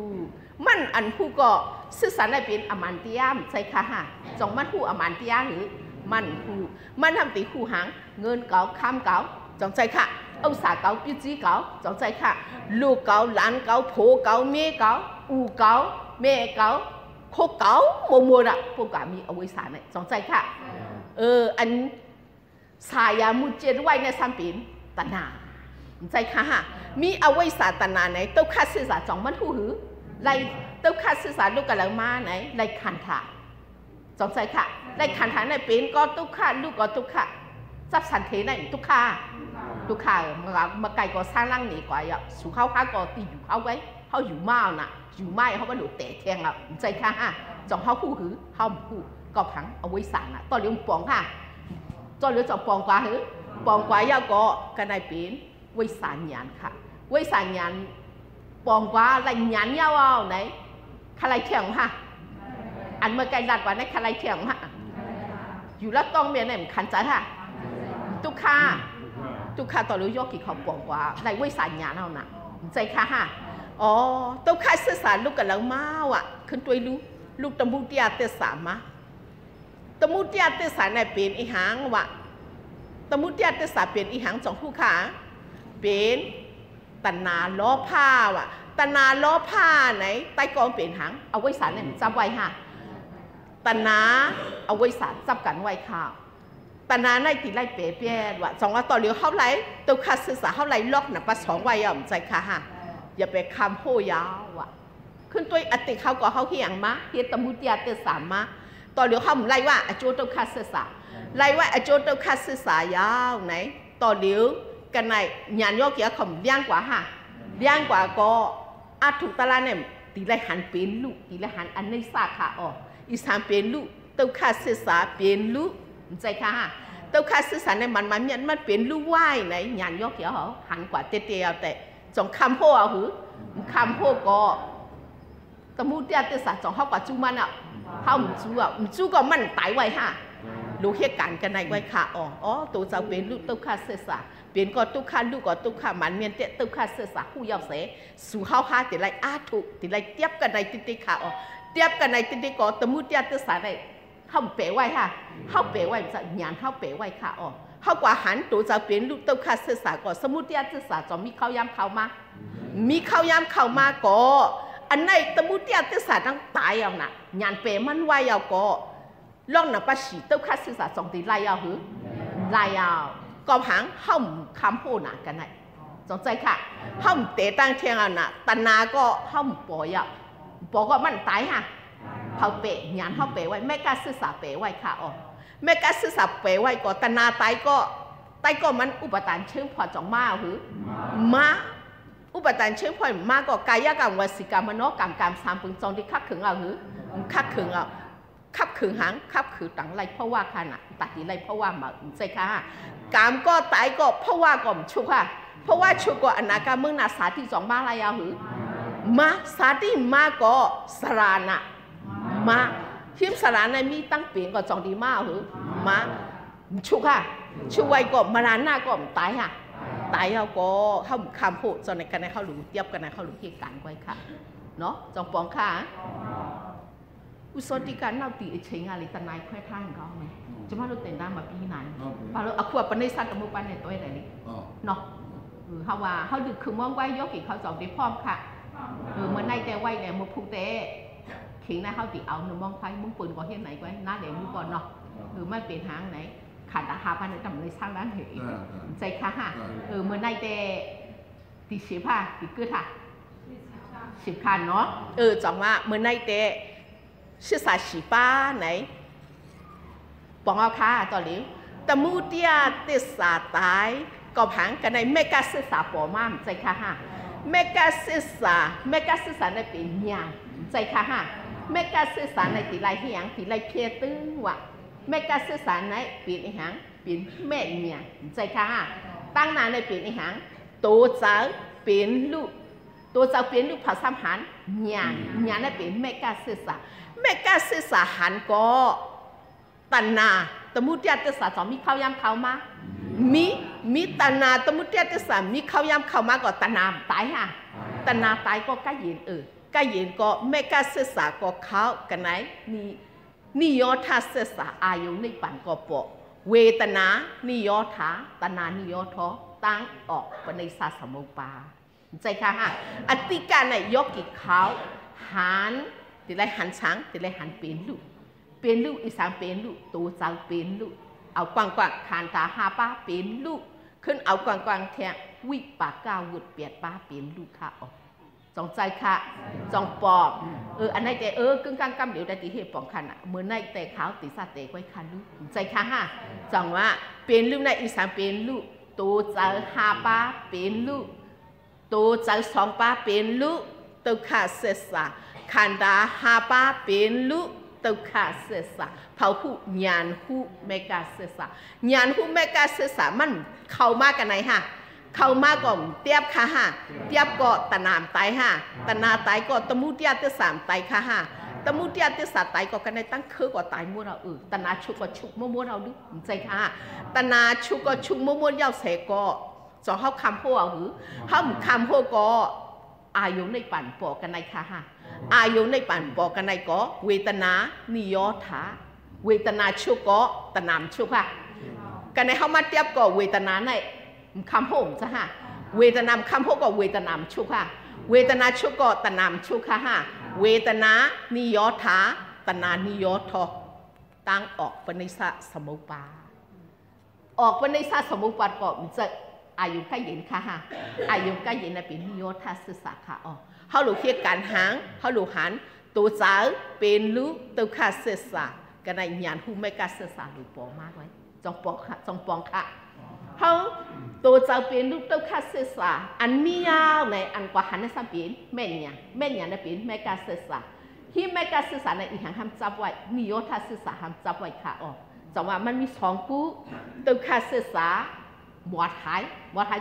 มันอันหูก็เสษาในเป็นอมันเตียมใช่ค่ะฮะจงมันหูอมันเตียหรือมันหูมันทำตีหูหางเงินเก่าคำเก่าจงใจค่ะเอาสาเก่าปีจีเก่าจงใจค่ะลูกเก่าหลานเก่าผัวเก่าเมียเก่าอูเก่าแม่เก่าโคเก่ามัวๆน่ะพวกกามีเอาไว้สารเนี่ยสองใจค่ะอันสายามุเจด้วยในสัมปินตนาใจค่ะฮะมีเอาไว้สารตนาไหนเต้าข้าศึกษาจองมันหูหือไล่เต้าข้าศึกษาลูกกะลังมาไหนไล่ขันถาสองใจค่ะไล่ขันถาในเป็นก็ตุกข้าลูกก็ตุกข้าจับสันเทในตุกข้ามาไก่ก็สร้างร่างหนีกว่าอ่ะสู่เขาข้าก็ตีอยู่เขาไว้เขาอยู่เมาน่ะอยู่ไม่เขาก็หลุดเตะแทงอ่ะใจค่ะฮะจองเขาคู่หือเขาคู่ก็ผังเอาไว้สารน่ะตอนเลี้ยงปองค่ะตอนเลี้ยงจองปองกว่าหือปองกว่ายาก็กันได้เป็นไว้สารหยานค่ะไว้สารหยานปองกว่าอะไรหยานยาวเอาไหนใครเที่ยงฮะอันเมื่อไกลดัดกว่าในใครเที่ยงฮะอยู่แล้วต้องเมียเนี่ยขันใจฮะตุกข้าตอนเลี้ยงยกกี่เขาปองกว่าในไว้สารหยานเอาน่ะใจค่ะฮะต้องขายเสื้อสารลูกกับเรามาว่ะขึ้นตัวลูกตะมูเตียเตสามาตะมูเตียเตสาในเป็นอีหางว่ะตะมูเตียเตสาเป็นอีหางสองคู่ขาเป็นตนาล้อผ้าว่ะตนาล้อผ้าไหนใต้กองเป็นหางเอาไว้สารเนี่ยจับไว้ฮะตนาเอาไว้สารจับกันไว้ข้าวตนาในตีไล่เปียว่ะสองว่าต่อเลี้ยวเข้าไหลตัวขายเสื้อสารเข้าไหลล็อกหนักปะสองไว้อ่ะใจค่ะฮะอย่าไปคำโหยาวอ่ะขึ้นตัวอติเขาก็เขาเฮียงมาเฮียตมุติยาเตสามาต่อเดี๋ยวเขาไล่ว่าอโจตุคาเสสาไล่ว่าอโจตุคาเสสายาวไหนต่อเดี๋ยวกันในหยานยกเกี่ยวของเลี้ยงกว่าฮะเลี้ยงกว่าก็อาถูกตลาดเนี่ยตีไล่หันเป็นลูกตีไล่หันอันในสาขาออกอีสานเป็นลูกตุคาเสสาเป็นลูกใจค่ะฮะตุคาเสสาในมันเป็นลูกไหวไหนหยานยกเกี่ยวเขาหันกว่าเตี้ยแต่จงคำโพเอาหือคำโพก็ตะมูเตียเตสาจงเขากว่าจูมันอ่ะเขาไม่จูก็มันตายไว้ฮะรู้เหตุการณ์กันในไว้ค่ะตัวเจ้าเป็นลูกตุกขาเสสาเป็นก็ตุกขาลูกก็ตุกขามันเมียนเตะตุกขาเสสาคู่ยาวเสสู่เขาหาติไรอาถูกติไรเทียบกันในติค่ะเทียบกันในติก็ตะมูเตียเตสาในเขาเป๋ไว้ฮะเขาเป๋ไว้จะหยานเขาเป๋ไว้ค่ะเขากว่าหันตัวจะเป็นลูกตุกขาเสสาก็สมุติยาเสสาจะมีข้าวยำเข้ามามีข้าวยำเข้ามาก็อันในตะมุติยาเตสาตั้งตายเอาน่ะงานเปมันไว้เอาก็ล่องน่ะปัสสีตุกขาเสสาจงตีไล่เอาหือไล่เอาก็หังห้องคำพูดน่ะกันไหนสนใจค่ะห้องเตะตั้งเทียงเอาน่ะตนาก็ห้องปอยเอาปอก็มันตายฮะเขาเปะงานเขาเปะไว้ไม่กล้าเสสาเปะไว้ค่ะไม่กล้าเสสาเปะไว้ก็ตนาตายก็มันอุปทานเชิงพอจงมาหือมาอุปทานเชื่อพ่อมากก็กายกรรมวสิกรรมมโนกรรมการสามปึงจงที่คับขึงเอาหือคับขึงเอาคับขึงหางคับขึงตังไรเพราะว่าขนาดตัดที่ไรเพราะว่ามาใช่ค่ะกรรมก็ตายก็เพราะว่าก็ชุกค่ะเพราะว่าชุกก็อนาคตมึงน่ะสาธิสองบ้าอะไรเอาหือมาสาธิมาก็สรานะมาทิมสรานะมีตั้งเปลี่ยนก็จงดีมากหือมาชุกค่ะชุกไว้ก็มาลาหน้าก็ตายค่ะตายเขาก็เขาคำพูดจนในกันในเขาหลุดเทียบกันในเขาหลุดเหตุการณ์ไว้ค่ะเนาะจงปองค่ะ เมื่อไก่ดัดว่าในใครเที่ยงฮะ อยู่แล้วต้องเมียเนี่ยขันใจฮะ เขาอยู่ดีจีนวันกันเย็นเสื้อสา อะไรมักมีอะไรขึ้นยาวไม่สูใจค่ะฮะ ใจค่ะฮะ เมื่อไก่ดัดว่าในใครเที่ยงฮะ อยู่แล้วต้องเมียเนี่ยขันใจฮะ เขาอยู่ดีจีนวันกันเย็นเสื้อสา อะไรมักมีอะไรขึ้นยาวไม่สูใจค่ะ อุศติการน่าตีเชิงอะไรตนายค่อยท่านเขาไหมจะมาเราเต็นได้มาปีนั้นพอเราเอาขวดปนในสัตว์มุปันในตัวอะไรนี่เนาะเขาว่าเขาดึกคือมองไว้ยกกี่เขาสองได้พร้อมค่ะเมื่อในแต่ไว้แต่มุพูเตะขิงนะเขาตีเอาหนูมองไฟมุ้งปืนก็เห็นไหนไว้หน้าเดี๋ยวมุก่อนเนาะไม่เป็นหางไหนขันตาหาปันในตำเลยสร้างร้านเหยใจค่ะฮะเมื่อในแต่ตีเสียผ้าตีเกลือค่ะสิบคันเนาะจังว่าเมื่อในแต่ชื่อสาสีป้าไหนปองเอาค่ะตอนนี้ตะมูเตียติสาตายก็ผังกันในเมกาศึกษาปอมามใจค่ะฮะเมกาศึกษาในเป็นยังใจค่ะฮะเมกาศึกษาในตีไรเฮียงตีไรเพียตึงวะเมกาศึกษาในเป็นอีหังเป็นแม่เนี่ยใจค่ะฮะตั้งนานในเป็นอีหังตัวเจ้าเป็นลูกตัวเจ้าเป็นลูกภาษาหันเนี่ยในเป็นเมกาศึกษาหันก็ตันนาตมุติยติสาสองมีเข้ายามเข้ามามีตันนาตมุติยติสามีเข้ายามเข้ามาก็ตันนาตายฮะตันนาตายก็ใกล้เย็นใกล้เย็นก็เมกาศึกษาก็เข้ากันไหนนิโยธาศึกษาอายุในปันก็ปอเวทนานิโยธาตันนานิโยธตั้งออกปในศาสมุปาใจค่ะฮะอติการในยกกี่เขาหันติไรหันช้างติไรหันเป็นลูกอีสานเป็นลูกตัวเจ้าเป็นลูกเอากวางคานตาหาป้าเป็นลูกขึ้นเอากวางแทงวิปากกาวุดเปียดป้าเป็นลูกค่ะออกจองใจค่ะจองปอบอันไหนแต่กึ่งกลางกำเดี๋ยวได้ตีเหตุปองคันเมื่อในแต่ขาวตีซาเตะไว้คันลูกใจค่ะฮะจองว่าเป็นลูกในอีสานเป็นลูกตัวเจ้าหาป้าเป็นลูกตัวเจ้าสองป้าเป็นลูกตัวขาเสษาคันตาหาป้าเป็นลูกตัวขาเสษาเผาหูญาณหูเมกาเสษาญาณหูเมกาเสษามันเข้ามากันไหนฮะเข้ามาก่อนเทียบค่ะฮะเทียบก็ตะนามตายฮะตะนาตายก็ตะมุติยาติสามตายค่ะฮะตะมุติยาติสามตายก็กันในตั้งคือก็ตายมั่วเราตะนาชุกก็ชุกมั่วเราดูใจค่ะตะนาชุกก็ชุกมั่วยาวเสกก็จะเข้าคำพูดหรือเข้าคำพูดก็อายุในปั่นปอกันในค่ะฮะอายุในปั่นปอกันในก็เวทนานิโยธาเวทนาชุกก็ตะนามชุกค่ะกันในเข้ามาเทียบก็เวทนาในคำพูดจ้ะฮะเวทนาคำพูดก็เวทนามชุกค่ะเวทนาชุกก็ตะนามชุกค่ะฮะเวทนานิโยธาตนานิโยธตั้งออกปณิสะสมุปาออกปณิสะสมุปาก็มันจะอายุใกล้เย็นค่ะฮะอายุใกล้เย็นนะเป็นนิโยธาศึกษาค่ะอ๋อเขาหลุดเทียการหางเขาหลุดหันตัวเจ้าเป็นลูกตัวข้าศึกษากันในญาณหูไม่กล้าศึกษาหรือปอมากไว้จงปองค่ะจงปองค่ะเขาตัวเจ้าเป็นลูกตัวข้าศึกษาอันมียาวในอันกว่าหันในสัมเป็นแม่เนี่ยในเป็นไม่กล้าศึกษาที่ไม่กล้าศึกษาในอีกหางห้ามจับไว้นิโยธาศึกษาห้ามจับไว้ค่ะอ๋อจังว่ามันมีสองกู้ตัวข้าศึกษาหมวดหาย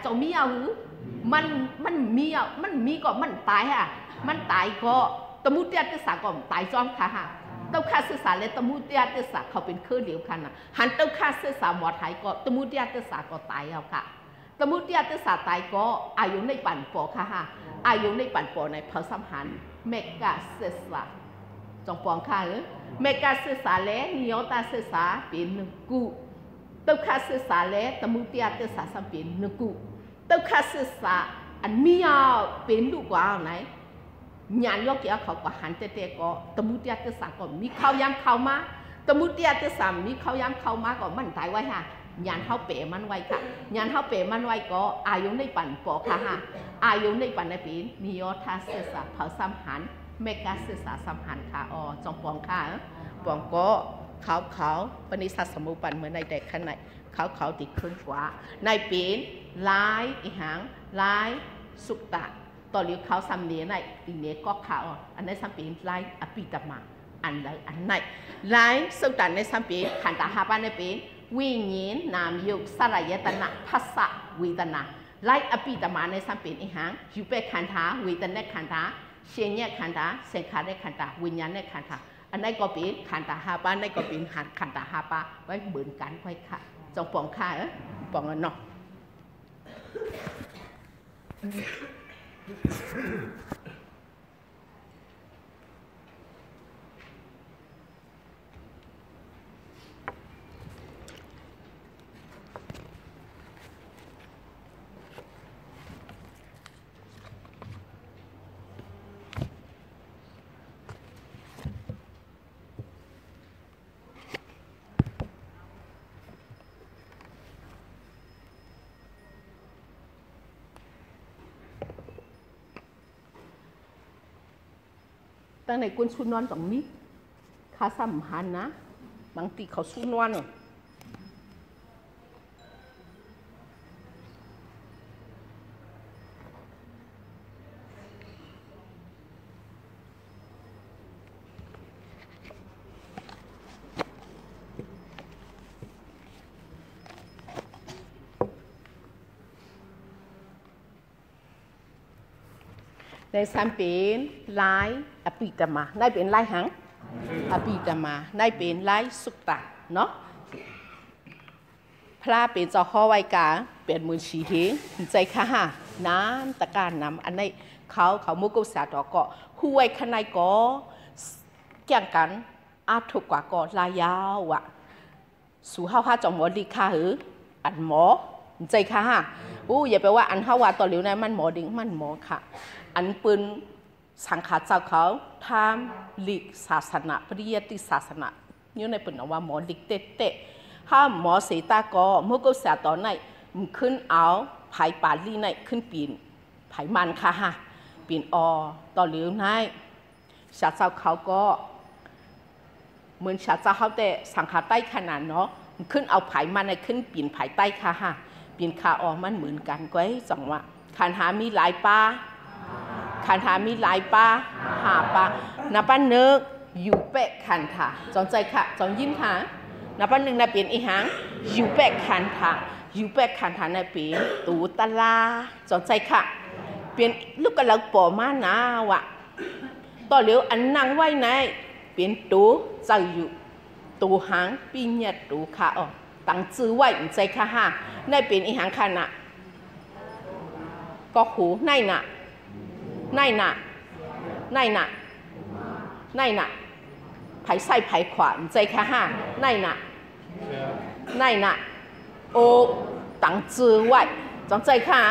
จะมีเอาหรือมันมีก็มันตายฮะมันตายก็ตมุติยติสาก็ตายจ้องค่ะฮะเต้าข้าศึกษาและตมุติยติสาเขาเป็นเครือเดียวกันนะหันเต้าข้าศึกษาหมวดหายก็ตมุติยติสาก็ตายเอาค่ะตมุติยติสาตายก็อายุในปั่นปอค่ะฮะอายุในปั่นปอในพระสัมพันธ์เมกาศึกษาจงปองค่ะเมกาศึกษาและนิโยตาศึกษาเป็นหนึ่งกู้เต้าข้าศึกษาและตมุติยติสาสัมเป็นหนึ่งกู้เต้าข้าศึกษาอันมีเอาเป็นลูกว่าไหนญาณยกเกี่ยวเขาก็หันเตะก็ตมุติยติสาก็มีเข้ายามเข้ามาตมุติยติสามีเข้ายามเข้ามาก็มันตายไว้ฮะญาณเข้าเป๋มันไว้ค่ะญาณเข้าเป๋มันไว้ก็อายุในปั่นปอค่ะฮะอายุในปั่นในปีนิโยธาศึกษาเผาสัมหันเมกาศึกษาสัมหันค่ะอ๋อจงปองค่ะปองก็เขาปณิสัตสมุปันเหมือนในเด็กขนาดเขาติดขึ้นกว่าในปีลายอีหางลายสุตตะต่อเรียกเขาซ้ำเนี้ยในอีเนี้ยก็เขาอันในซ้ำปีลายอภิตมาอันใดอันไหนลายสุตตะในซ้ำปีขันตาหาบ้านในปีวิญญาณนามยุกสลายตนะภัสสะวิตนาลายอภิตมาในซ้ำปีอีหางอยู่เป็นขันธาวิตนะขันธาเชียงเนี่ยขันธาเสกขาได้ขันธาวิญญาณได้ขันธาอันไหนก็ปีขันตาหาบ้านในก็ปีขันตาหาบ้านไว้เหมือนกันไว้ค่ะจงปองค่ะปองเนาะ ตั้งในกุนชุนนอนตรงนี้ข้าสัมพันธ์นะบางทีเขาชุนนอนในสามเป็นลายอภิธรรมาในเป็นลายหังอภิธรรมาในเป็นลายสุตตะเนาะพระเป็นเจ้าข้อไว้กาเป็นมือชีเฮใจค่ะน้ำตะการน้ำอันนี้เขามุกุสาดก็ห้วยข้างในก็แก่งกันอาถูกกว่าก็ลายยาวอ่ะสู่ห้าจงหมอดีค่ะหืออันหมอใจค่ะอย่าไปว่าอันห้าว่าต่อเหลียวในมันหมอดิ้งมันหมอค่ะอันปืนสังขารเจ้าเขาทำหลีกศาสนาปริยัติศาสนาอยู่ในปืนว่าหมอดิกเตะถ้าหมอเสตาก็เมื่อก็เสียตอนไหนมันขึ้นเอาไผ่ปาลีในขึ้นปีนไผ่มันค่ะฮะปีนต่อเหลียวในชาเจ้าเขาก็เหมือนชาเจ้าเขาแต่สังขารใต้ขนาดเนาะขึ้นเอาไผ่มันในขึ้นปีนไผ่ใต้ค่ะฮะปีนขามันเหมือนกันก็ให้จังว่าขันหามีหลายป้าขันธามีหลายป้าหาป้านับป้าเนื้ออยู่เป๊ะขันธาจงใจค่ะจงยิ้มค่ะนับป้าหนึ่งนับเป็นอีหังอยู่เป๊ะขันธาอยู่เป๊ะขันธาในเป็นตูตะลาจงใจค่ะเป็นลูกกระลังปอมานาวะต่อเหลียวอันนั่งไว้ในเป็นตูใจอยู่ตูหางปีเนียตูค่ะตั้งชื่อไว้ใจค่ะฮะในเป็นอีหังขันน่ะก็หูในน่ะในน่ะไผ่ใส่ไผ่ขวานใจค่ะฮะในน่ะโอตั้งชื่อไว้จังใจค่ะ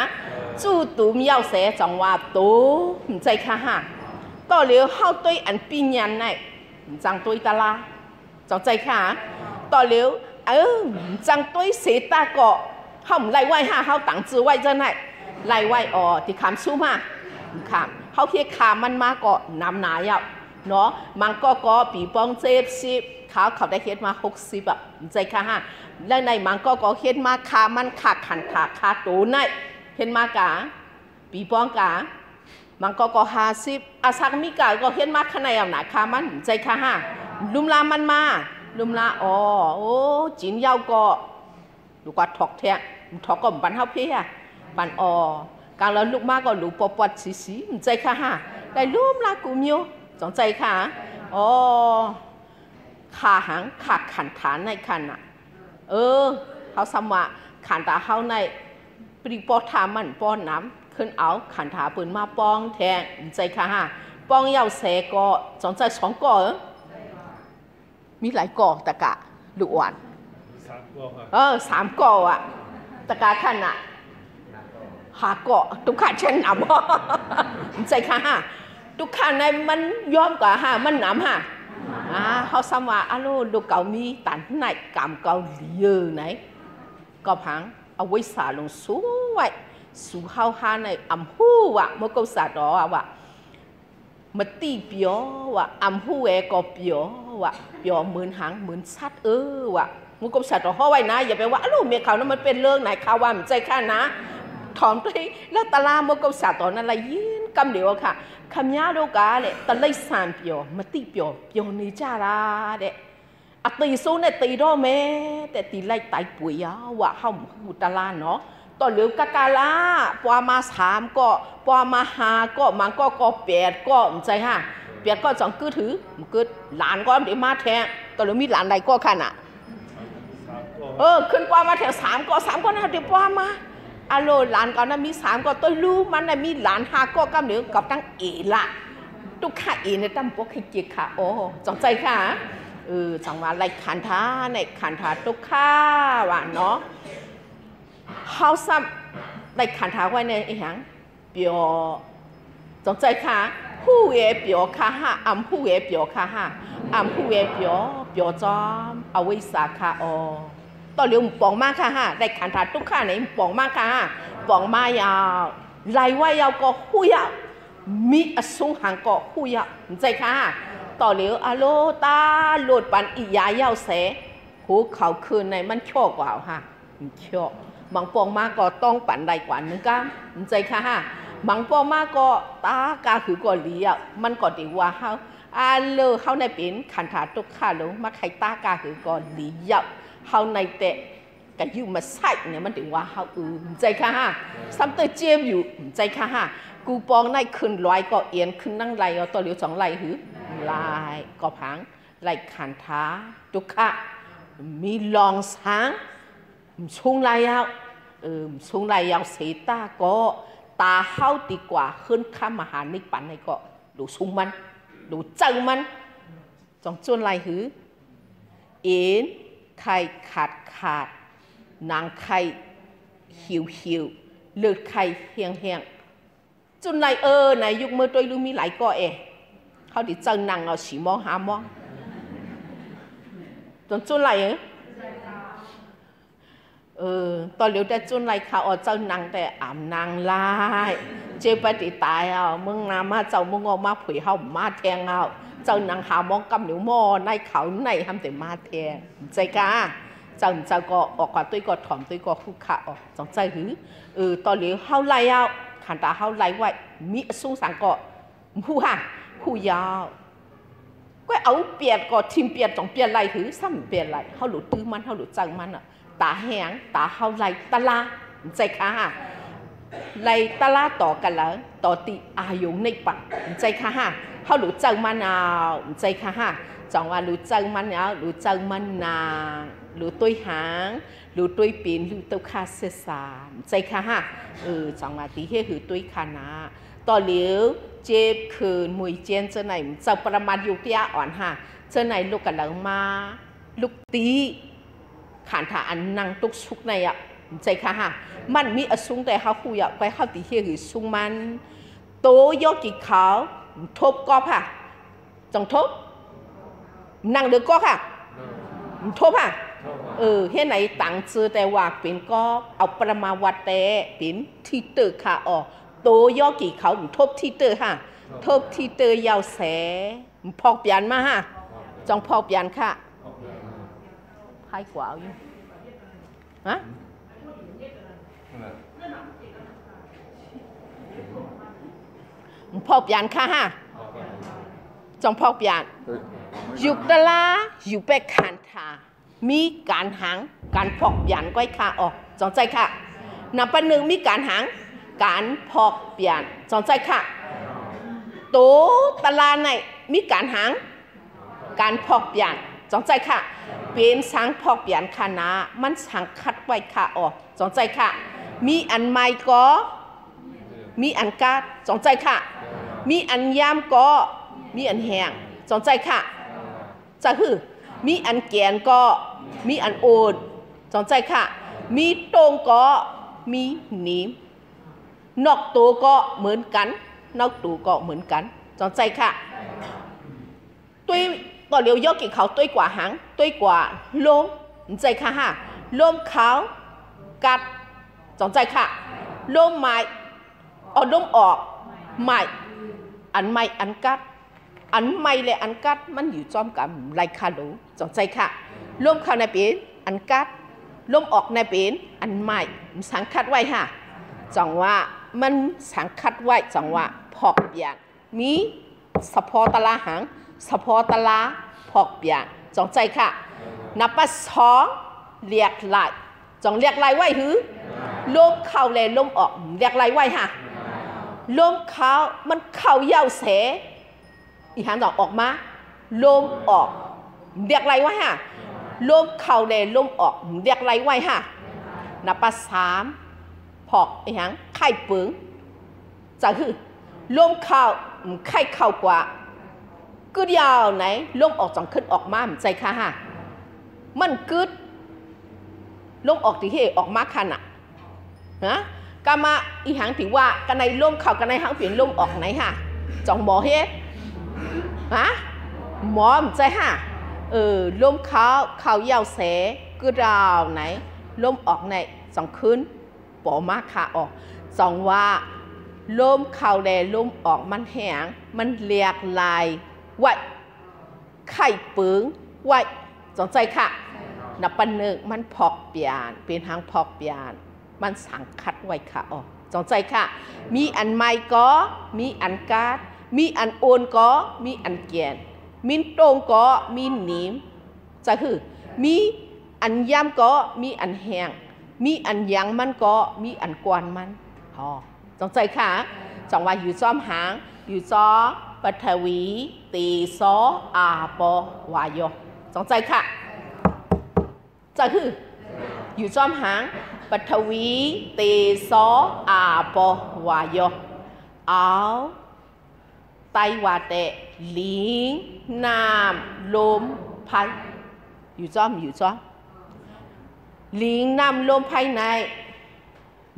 จู่ตูมีเอาเสียจังว่าตูใจค่ะฮะต่อเหลียวเข้าด้วยอันปีนยันในจังด้วยตาลาจังใจค่ะต่อเหลียวจังด้วยเสียตาก็เข้าไล่ไว้ฮะเข้าตั้งชื่อไว้จะไหนไล่ไว้ที่คำสู้มาค่ะเขาเคียขามันมาก็นำหนาอ่ะเนาะมันก็ปีปอง70เขาได้เฮ็ดมา60อ่ะใจค่ะฮะแล้วในมันก็เฮ็ดมาขามันขาขันขาตูในเฮ็ดมากะปีปองกะมันก็50อาซักมีกะก็เฮ็ดมาข้างในเอาหนาขามันใจค่ะฮะลุมลามันมาลุมลาจินยาวก็ลูกว่าถอกแท้ถอกก็บันเฮาเพียบันการเราลูกมากก็ลูกปอดสีใจค่ะฮะได้รูมลากูมิวสนใจค่ะขาหางขาขันฐานในขันอ่ะเขาสมะขันตาเขาในปริปอทามันป้อนน้ำขึ้นเอาขันถาปืนมาป้องแทงใจค่ะฮะป้องเยาเสก็สนใจ2 ก่อมีหลายก่อตะกะลูกอ่อน3 ก่อ3 ก่ออ่ะตะกะขันอ่ะหาเกาะทุกขาเช่นหนำใจค่ะฮะทุกขาในมันย้อมกว่าฮะมันหนำฮะเขาสมาลูกเก่ามีตันไหนกำเก่าเยอะไหนก็พังเอาไว้สาลงสูงไว้สูงเข้าหาในอัมหูว่ะเมื่อก็สาดว่ะมาตีเปียวว่ะอัมหูก็เปียวว่ะเปียวเหมือนหางเหมือนชัดว่ะเมื่อก็สาดเขาไว้นะอย่าไปว่าลูกเมียเขานั้นมันเป็นเรื่องไหนข่าวว่าใจค่ะนะถอมไปแล้วตาลามก็สาตอนอะไรยืนกำเดียวค่ะคำยาดูกาเลยตะไลสามเปียวมาตีเปียวนี่จ้าละเด็กตีสู้เนี่ยตีด้วยแม่แต่ตีไล่ไตปุ๋ยว่ะเขาหูตาลาเนาะต่อเหลือกากาลาปวามา3ก็ปวามา5ก็มันก็8ก็ใจฮะ8ก็จังกือถือกือหลานก็เดี๋ยวมาแทงต่อเหลือมีหลานใดก็ขนาดขึ้นปวามาแทง3ก็น่าเดี๋ยวปวามาหลานก็น่ะมี3ก็ตัวลูกมันน่ะมีหลาน5ก็กำเดียวกับตั้งละทุกข้าเนี่ยตั้งพวกให้เกียรติค่ะจังใจค่ะจังว่าไรขันธาในขันธาทุกข้าว่ะเนาะเขาซ้ำได้ขันธาไว้ในอีหยังเปียวจงใจค่ะผู้เอ๋เปียวค่ะฮะผู้เอ๋เปียวค่ะฮะผู้เอ๋เปียวจอมเอาไว้สาค่ะต่อเร็วปองมากค่ะฮะได้ขันธาทุกข้าในปองมากค่ะปองมายาวไล่ไว้ยาวก็หูยาว มีอสุหังก็หูยะใจค่ะต่อเหลียวอโลตาโหลดปันอียายาวเสหูเขาคืนในมันโชกว่าฮะโชกบางปองมาก็ต้องปั่นใดกว่านึงกันใจค่ะบางปองมาก็ตากาคือก็เลี้ยมันก็ดีว่าเขาเลอเขาในเป็นขันถาตุกข้าลงมาใครตากาคือก็เลี้ยเขาในเตะกันอยู่มาใส่เนี่ยมันถึงว่าเขาใจค่ะซ้ำเตอเจียมอยู่ใจค่ะกูปองในคืนลอยก็เอียนคืนนั่งไหลเอาตัวเหลียวสองไหลหือลายก็พังไหลขันถาตุกข้ามีลองช้างช่วงไรเอาช่วงไรเอาเสียตาก็ตาเข้าดีกว่าขึ้นข้ามมหานิปันในก็ดูชุ่มมันดูเจังมันจงจนไรหือเอ็นไข่ขาดนางไข่หิวเลือดไข่เฮียงจนไรในยุคเมื่อตัวลูกมีหลายก็เขาดิเจังนางเอาสีมองหามองจนไรตอนเลี้ยวแต่จนไรเขาเจ้านางแต่อ่ำนางลายเจ็บไปติตายมึงนามาเจ้ามึงออกมาผุยเขามาแทงเจ้านางหามองกำเหนียวมอในเขาในทำแต่มาแทงใจกาเจ้าก็ออกกว่าตัวก็ถอมตัวก็คู่ขาออกจงใจหือตอนเลี้ยวเขาไล่ขันตาเขาไล่ไว้มีสู้สังก็ผู้ยาวก็เอาเปียดก็ทิมเปียดจงเปียดไล่หือซ้ำเปียดไล่เขาหลุดตื้อมันเขาหลุดจังมันตาแห้งตาเขาไล่ตะลาใจค่ะไล่ตะลาต่อกันแล้วต่อตีอายุในปักใจค่ะเขาหลุดจังมันใจค่ะจังว่าหลุดจังมันหลุดจังมันนาหลุดตัวหางหลุดตัวปีนหลุดตัวคาเสสามใจค่ะจังว่าตีเฮคือตัวขานาต่อเหลียวเจ็บคืนมวยเจนเจ้าไหนจะประมาณยุติอ่อนเจ้าไหนลูกกันหลังมาลูกตีขันถาอันนั่งตุกชุกในใจค่ะมันมีอสุงแต่เขาคุยไปเขาตีเฮียคือสุงมันโตยกกี่เขาทบก็จงทบนั่งเดือก็ทบเฮ็ดไหนต่างจือแต่ว่าเป็นก็เอาประมาวัดแต่เป็นที่เตอค่ะโตยกกี่เขาทบที่เตอทบที่เตยาวแสพอกเปลี่ยนมาจงพอกเปลี่ยนค่ะให้กว่าอยู่ฮะพอกเปลี่ยนค่ะจงพอกเปลี่ยนยุคตะลาอยู่ไปขันถามีการหางการพอกเปลี่ยนก้อยค่ะจงใจค่ะนับเป็นหนึ่งมีการหางการพอกเปลี่ยนจงใจค่ะโตตะลาในมีการหางการพอกเปลี่ยนจงใจค่ะเป็นสังพอกเปลี่ยนค่ะนะมันสังคัดไว้ค่ะจงใจค่ะมีอันใหม่ก็มีอันกาดจงใจค่ะมีอันยามก็มีอันแห้งจงใจค่ะจะคือมีอันแกนก็มีอันโอดจงใจค่ะมีตรงก็มีหนีนอกตัวก็เหมือนกันนอกตัวก็เหมือนกันจงใจค่ะตัวต่อเลี้ยวยกกี่เขาตัวกว่าหางตัวกว่าลมใจค่ะลมเขากัดจงใจค่ะลมไม้ลมออกไม้อันไม้อันกัดอันไม้และอันกัดมันอยู่จอมกับไรคาโลจงใจค่ะลมเข้าในเป็นอันกัดลมออกในเป็นอันไม้สังคัดไว้จังว่ามันสังคัดไว้จังว่าพอกเปลี่ยนมีสะพอตะลาหางสะพอตะลาพอกเปลี่ยนจงใจค่ะนับปัสสองเรียกลายจงเรียกลายไว้หือลมเข้าและลมออกเรียกลายไว้ลมเข้ามันเข้ายาวเสอีหางดอกออกมาลมออกเรียกลายไว้ลมเข้าและลมออกเรียกลายไว้นับปัสสามพอกอีหางไข่ปึงจะคือลมเข้าไข่เข้ากว่าก็ยาวไหนลมออกจังขึ้นออกมาใจค่ะมันกึดลมออกที่เหออกมาขนาดกามาอีหังถือว่ากันในลมเข่ากันในหางเปลี่ยนลมออกไหนจังหมอเฮ็ดหมอใจลมเขายาวแสก็ดาวไหนลมออกไหนจังขึ้นปอมาค่ะออกจังว่า ลมเข้าแลลมออกมันแห้งมันเรียกลายไว้ไข่ปึงไว้สนใจค่ะนับปันหนึ่งมันพอกเปลี่ยนเป็นทางพอกเปลี่ยนมันสังคัดไว้ค่ะอ๋อสนใจค่ะมีอันไม้ก็มีอันกาดมีอันโอนก็มีอันเกียนมีตรงก็มีหนีมจะคือมีอันย่ำก็มีอันแห้งมีอันยังมันก็มีอันกวนมันอ๋อสนใจค่ะจังว่าอยู่จอมหางอยู่จอปฐวีตีโสอาโปวายโยสนใจค่ะจะคืออยู่จอมหางปฐวีตีโสอาโปวายโยเอาไตวาเตลิงน้ำลมไพ่อยู่จอมลิงน้ำลมภายใน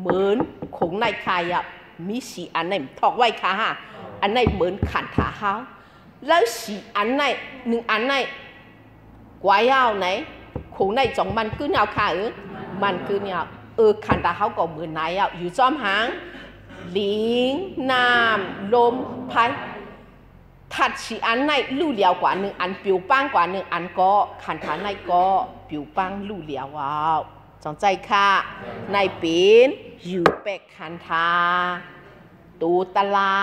เหมือนขงในคายมีสีอันไหนถอกไว้ค่ะฮะอันไหนเหมือนขันถาเท้าแล้วสีอันไหนหนึ่งอันไหนกว่ายาวไหนขงในจงมันcứ nhauค่ะมันcứ nhauขันถาเท้าก็เหมือนไหนอยู่จอมหางลิงน้ำลมไพ่ถัดสีอันไหนลู่เหลียวกว่าหนึ่งอันปิวปังกว่าหนึ่งอันก็ขันถาในก็ปิวปังลู่เหลียวว้าวสนใจค่ะในเป็นอยู่เป็กขันธาตูตลา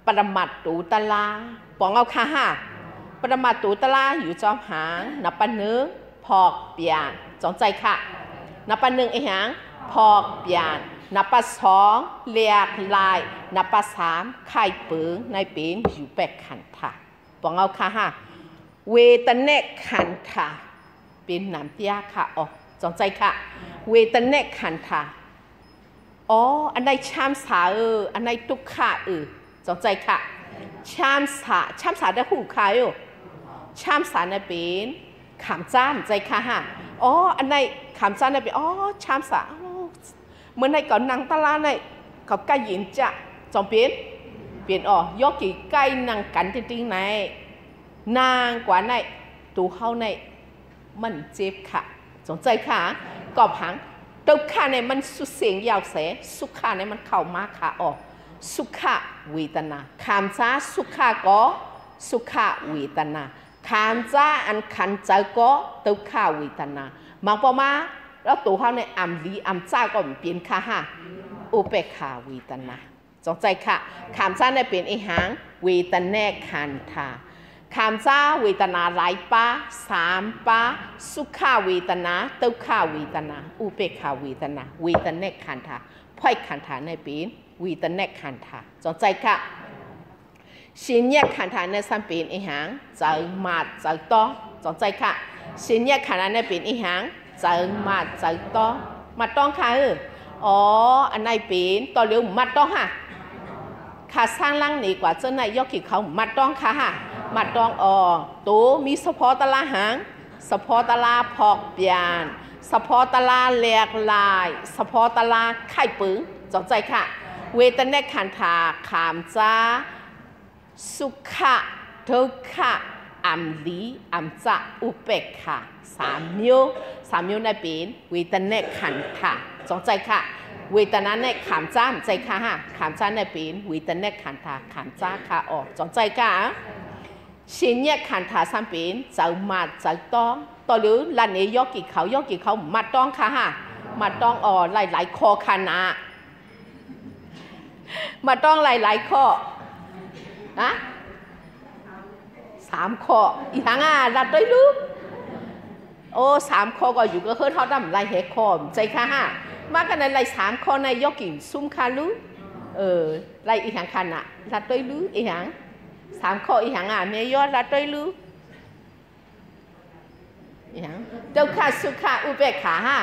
ปรมัตตูตลาปองเอาค่ะฮะปรมัตตูตลาอยู่จอมหางนับปันหนึ่งพอกเปลี่ยนสนใจค่ะนับปันหนึ่งไอ้หางพอกเปลี่ยนนับปันสองเรียกลายนับปันสามไข่เปืองในเป็นอยู่เป็กขันธาปองเอาค่ะฮะเวทเนกขันธาเป็นน้ำเตี้ยค่ะอ๋อสนใจค่ะเวทเนกขันธาอ๋ออันใดชามสาอันใดทุกขาสนใจค่ะชามสาได้หูขายชามสาในเป็นขามจ้านใจค่ะฮะอ๋ออันใดขามจ้านในเป็นอ๋อชามสาเมื่อในก่อนนางตลาในเขาใกล้ยินจะจอมเป็นอ๋อยกกี่ใกล้นางกันจริงๆในนางกว่าในตูเข้าในมันเจ็บค่ะสนใจค่ะกอบหางตุกขาในมันสุเสียงยาวเสสุขาในมันเข้ามาค่ะอ๋อสุขเวทนาคำจ้าสุขาก็สุขเวทนาคำจ้าอันขันใจก็ตุกขาเวทนาบางปอมาแล้วตัวเขาในอัมลีอัมจ้าก็เปลี่ยนค่ะฮะอุเบกขาเวทนาสนใจค่ะคำจ้าในเป็นไอหางเวทนาขันธาคำจ้าเวทนาหลายป้าสามป้าสุขเวทนาตุกขเวทนาอุเบกขาเวทนาเวทนาขันธาพ่อยขันธาในเป็นเวทนาขันธาสนใจค่ะสินแยกขันธาในสัมเป็นอีหางเจอมาเจอต้องสนใจค่ะสินแยกขันธาในเป็นอีหางเจอมาเจอต้องมาต้องค่ะอ๋ออันไหนเป็นต่อเร็วมาต้องค่ะขาสร้างล่างนี่กว่าเจ้าไหนยกขีดเขามาต้องค่ะฮะมาต้องอ๋อตัวมีเฉพาะตลาหางเฉพาะตลาพอกเปลี่ยนเฉพาะตลาแหลกลายเฉพาะตลาไข่ปึงสนใจค่ะเวทนาขันธาขามจ้าสุขะทุกขะอัมลีอัมจะอุเบกขาสามนิ้วในเป็นเวทนาขันธาสนใจค่ะเวทนาในขามจ้ามใจค่ะฮะขามจ้าในเป็นเวทนาขันธาขามจ้าค่ะออกสนใจค่ะสินแยกขันธาสัมเป็นเจ้ามาเจ้าต้องต่อหรือลันเนยกิเขามาต้องค่ะฮะมาต้องอ๋อหลายข้อขนาดมาต้องหลายข้อนะ3 ข้ออีหางรัดด้วยลูกโอ้3 ข้อก็อยู่ก็เฮือเท่าดำหลายข้อใจค่ะฮะมากันในหลาย3 ข้อในยกินซุ่มคาลูหลายอีหางคันน่ะรัดด้วยลูกอีหาง3 ข้ออีหางเมยอดรัดด้วยลูกอีหางเจ้าค่ะสุขะอุเบกขาฮะ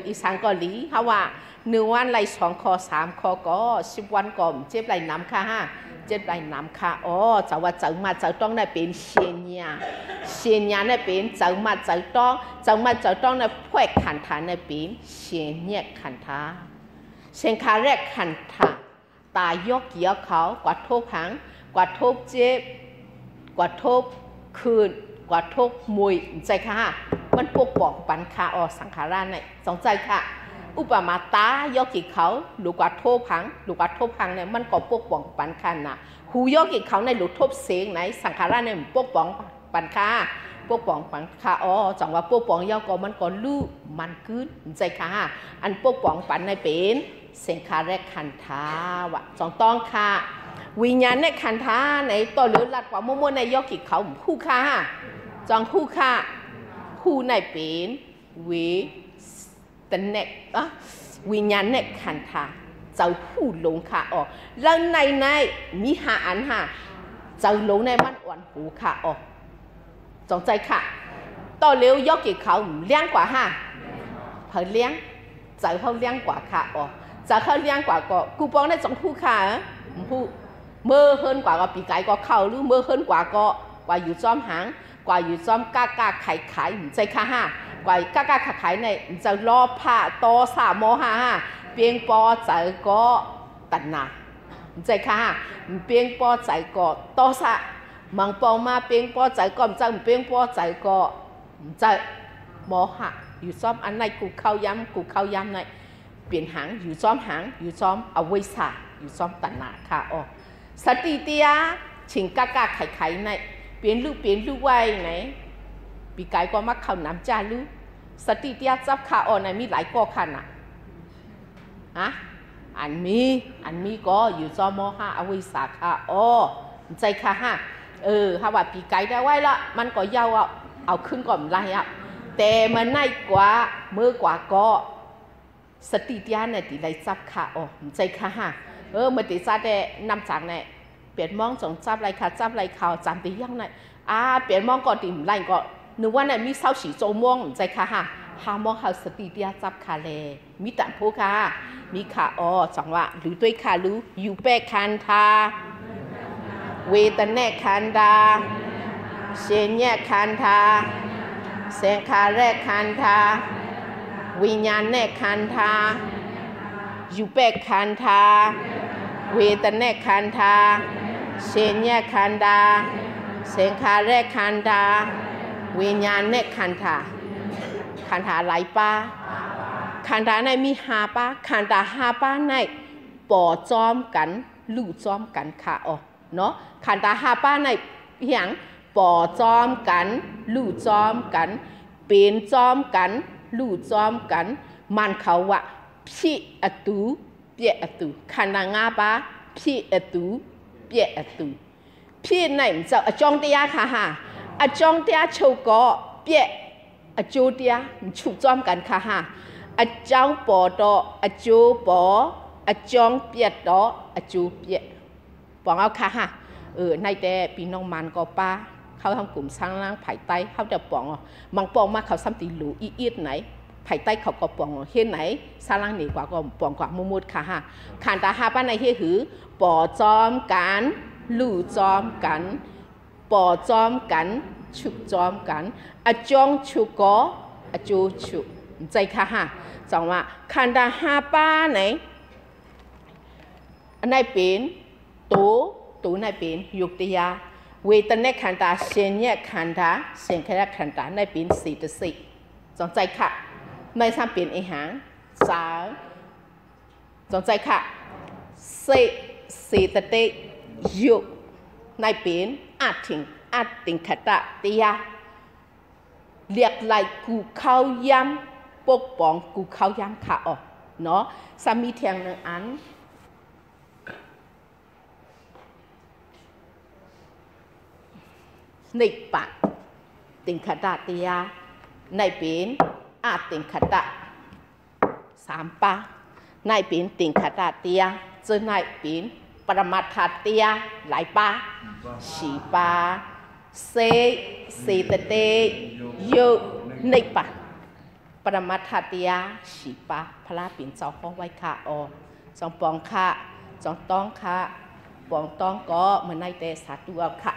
อีสังกอลีเขาว่า1 วันไหล2 ข้อ3 ข้อก็10 วันก่อนเจ็บไหลน้ำค่ะฮะเจ็บไหลน้ำค่ะอ๋อจะว่าเจ้ามาเจ้าต้องได้เป็นเชียนยาได้เป็นเจ้ามาเจ้าต้องได้พวกขันธาได้เป็นเชียนเนี่ยขันธาเชียนขาแรกขันธาตายกเกี่ยวเขากว่าทุบหางกว่าทุบเจ็บกว่าทุบคืนกว่าทุบมวยใจค่ะมันปกป้องปันคาอสังขาราในสองใจค่ะ อุปมาตายกกิเขาลูกว่าโทพังลูกว่าโทพังเนี่ยมันก็ปกป้องปันคันนะหูยกกิเขาในลูกทบเสียงไหนสังขารเนี่ยปกป้องปันคาปกป้องปันคาอ๋อจังว่าปกป้องยาก็มันก็ลู่มันขึ้นใจค่ะอันปกป้องปันในเป็นเสียงคาแรกคันท้าวะจองต้องค่ะวิญญาณในคันท้าในตัวเลือดลัดกว่ามั่วในยกกิเขาคู่ค่ะจองคู่ค่ะคู่ในเป็นวิแต่เน็กวิญญาณเน็กขันธาเจ้าผู้หลงค่ะอ๋อแล้วในมีหาอันหาเจ้าหลงในมันอ่อนหูค่ะอ๋อจงใจค่ะต่อเร็วยกกี่เขาเลี้ยงกว่าห้าเพิ่งเลี้ยงเจ้าเขาเลี้ยงกว่าค่ะอ๋อเจ้าเขาเลี้ยงกว่าก็กูปองได้จงผู้ค่ะผู้เมื่อเฮินกว่าก็ปีไก่ก็เข้าหรือเมื่อเฮินกว่าก็กว่าอยู่จอมหางกว่าอยู่จอมกล้าไข่ใจค่ะห้ากว่ากล้าขายในจะรอผ่าโตสามโมหะเปียงปอใจก็ตัดหนาใจค่ะเปียงปอใจก็โตสะมังปองมาเปียงปอใจก็จะเปียงปอใจก็จะโมหะอยู่ซ้อมอันในกูเข้าย้ำในเปลี่ยนหางอยู่ซ้อมหางอยู่ซ้อมเอาไว้สะอยู่ซ้อมตัดหนาค่ะอ๋อสติเตียชิงกล้าไข่ในเปลี่ยนลูกไว้ไหนปีกายก็มักเข้าน้ำจ้าลูสติเตียจับขาอ่อนมีหลายก้อขันอ่ะฮะอันมีก็อยู่จอมห้าอวิสาขาอ๋อใจค่ะฮะถ้าว่าปีกายได้ไว้ละมันก็ยาวเอาขึ้นก่อนไรอ่ะแต่มันในกว่าเมื่อกว่าก็สติเตียเนี่ยตีไรจับขาอ๋อใจค่ะฮะมันตีซาได้นำจากเนี่ยเปลี่ยนมองจงจับไรค่ะจับไรข่าวจำตียังไงเปลี่ยนมองก็ตีไรก็นึกว่าเนี่ยมีเสาสีโจม่วงใจค่ะฮะหามองเขาสติเดียจับขาเลมีแต่ผู้ค่ะมีขาอ๋อจังว่าหรือด้วยขารู้อยู่แปะคันทาเวทนาคันดาเสียงแยกคันทาเสียงขาแรกคันทาวิญญาณแนกคันทาอยู่แปะคันทาเวทนาคันทาเสียงแยกคันดาเสียงขาแรกคันทาวิญญาณเนกคันธาหลายป้าคันธาในมีหาป้าคันธาหาป้าในปอจอมกันลู่จอมกันค่ะอ๋อเนาะคันธาหาป้าในอย่างปอจอมกันลู่จอมกันเป็นจอมกันลู่จอมกันมันเขาว่าพี่อตูเปียอตูคันธางาป้าพี่อตูเปียอตูพี่ในมันจะจองเตียค่ะฮะจองเตียโชก็เปียโจเตียฉุกจอมกันค่ะฮะจองปอต่อโจปอจองเปียต่อโจเปียปองเอาค่ะฮะในแต่ปีน้องมันก็ป้าเขาทำกลุ่มสร้างร่างไผ่ไตเขาจะปองมังปองมาเขาซ้ำตีหลูอีดไหนไผ่ไตเขาก็ปองเห็นไหนสร้างร่างหนีกว่าก็ปองกว่ามุดค่ะฮะขันตาหาป้าในเฮหือปอจอมกันลู่จอมกันปอจอมกันฉุกจอมกันจองฉุกก็โจฉุกใจค่ะฮะจังว่าคันดาหาป้าไหนในเป็นตัวในเป็นยุติยาเวทนาคันดาเสียงแยกคันดาเสียงแค่คันดาในเป็น4:4จังใจค่ะในซ้ำเป็นอาหาร3จังใจค่ะ4ตะยุในเป็นอาติงขตะเตียเรียกไหลกูเข้าย้ำปกป้องกูเข้าย้ำค่ะอ๋อเนาะสามีเทียงหนึ่งอันในปะติงขตะเตียในเป็นติงขตะ3ปะในเป็นติงขตะเตียเจอในเป็นปรมาทัตเตียหลายปะ4ปะ4ตะเตยุในปะปรมาทัตเตีย4ปะพระปิ่นเจ้าห้องไว้ค่ะอ๋อจองปองค่ะจองต้องค่ะปองต้องก็เหมือนในแต่สาธุเอาค่ะ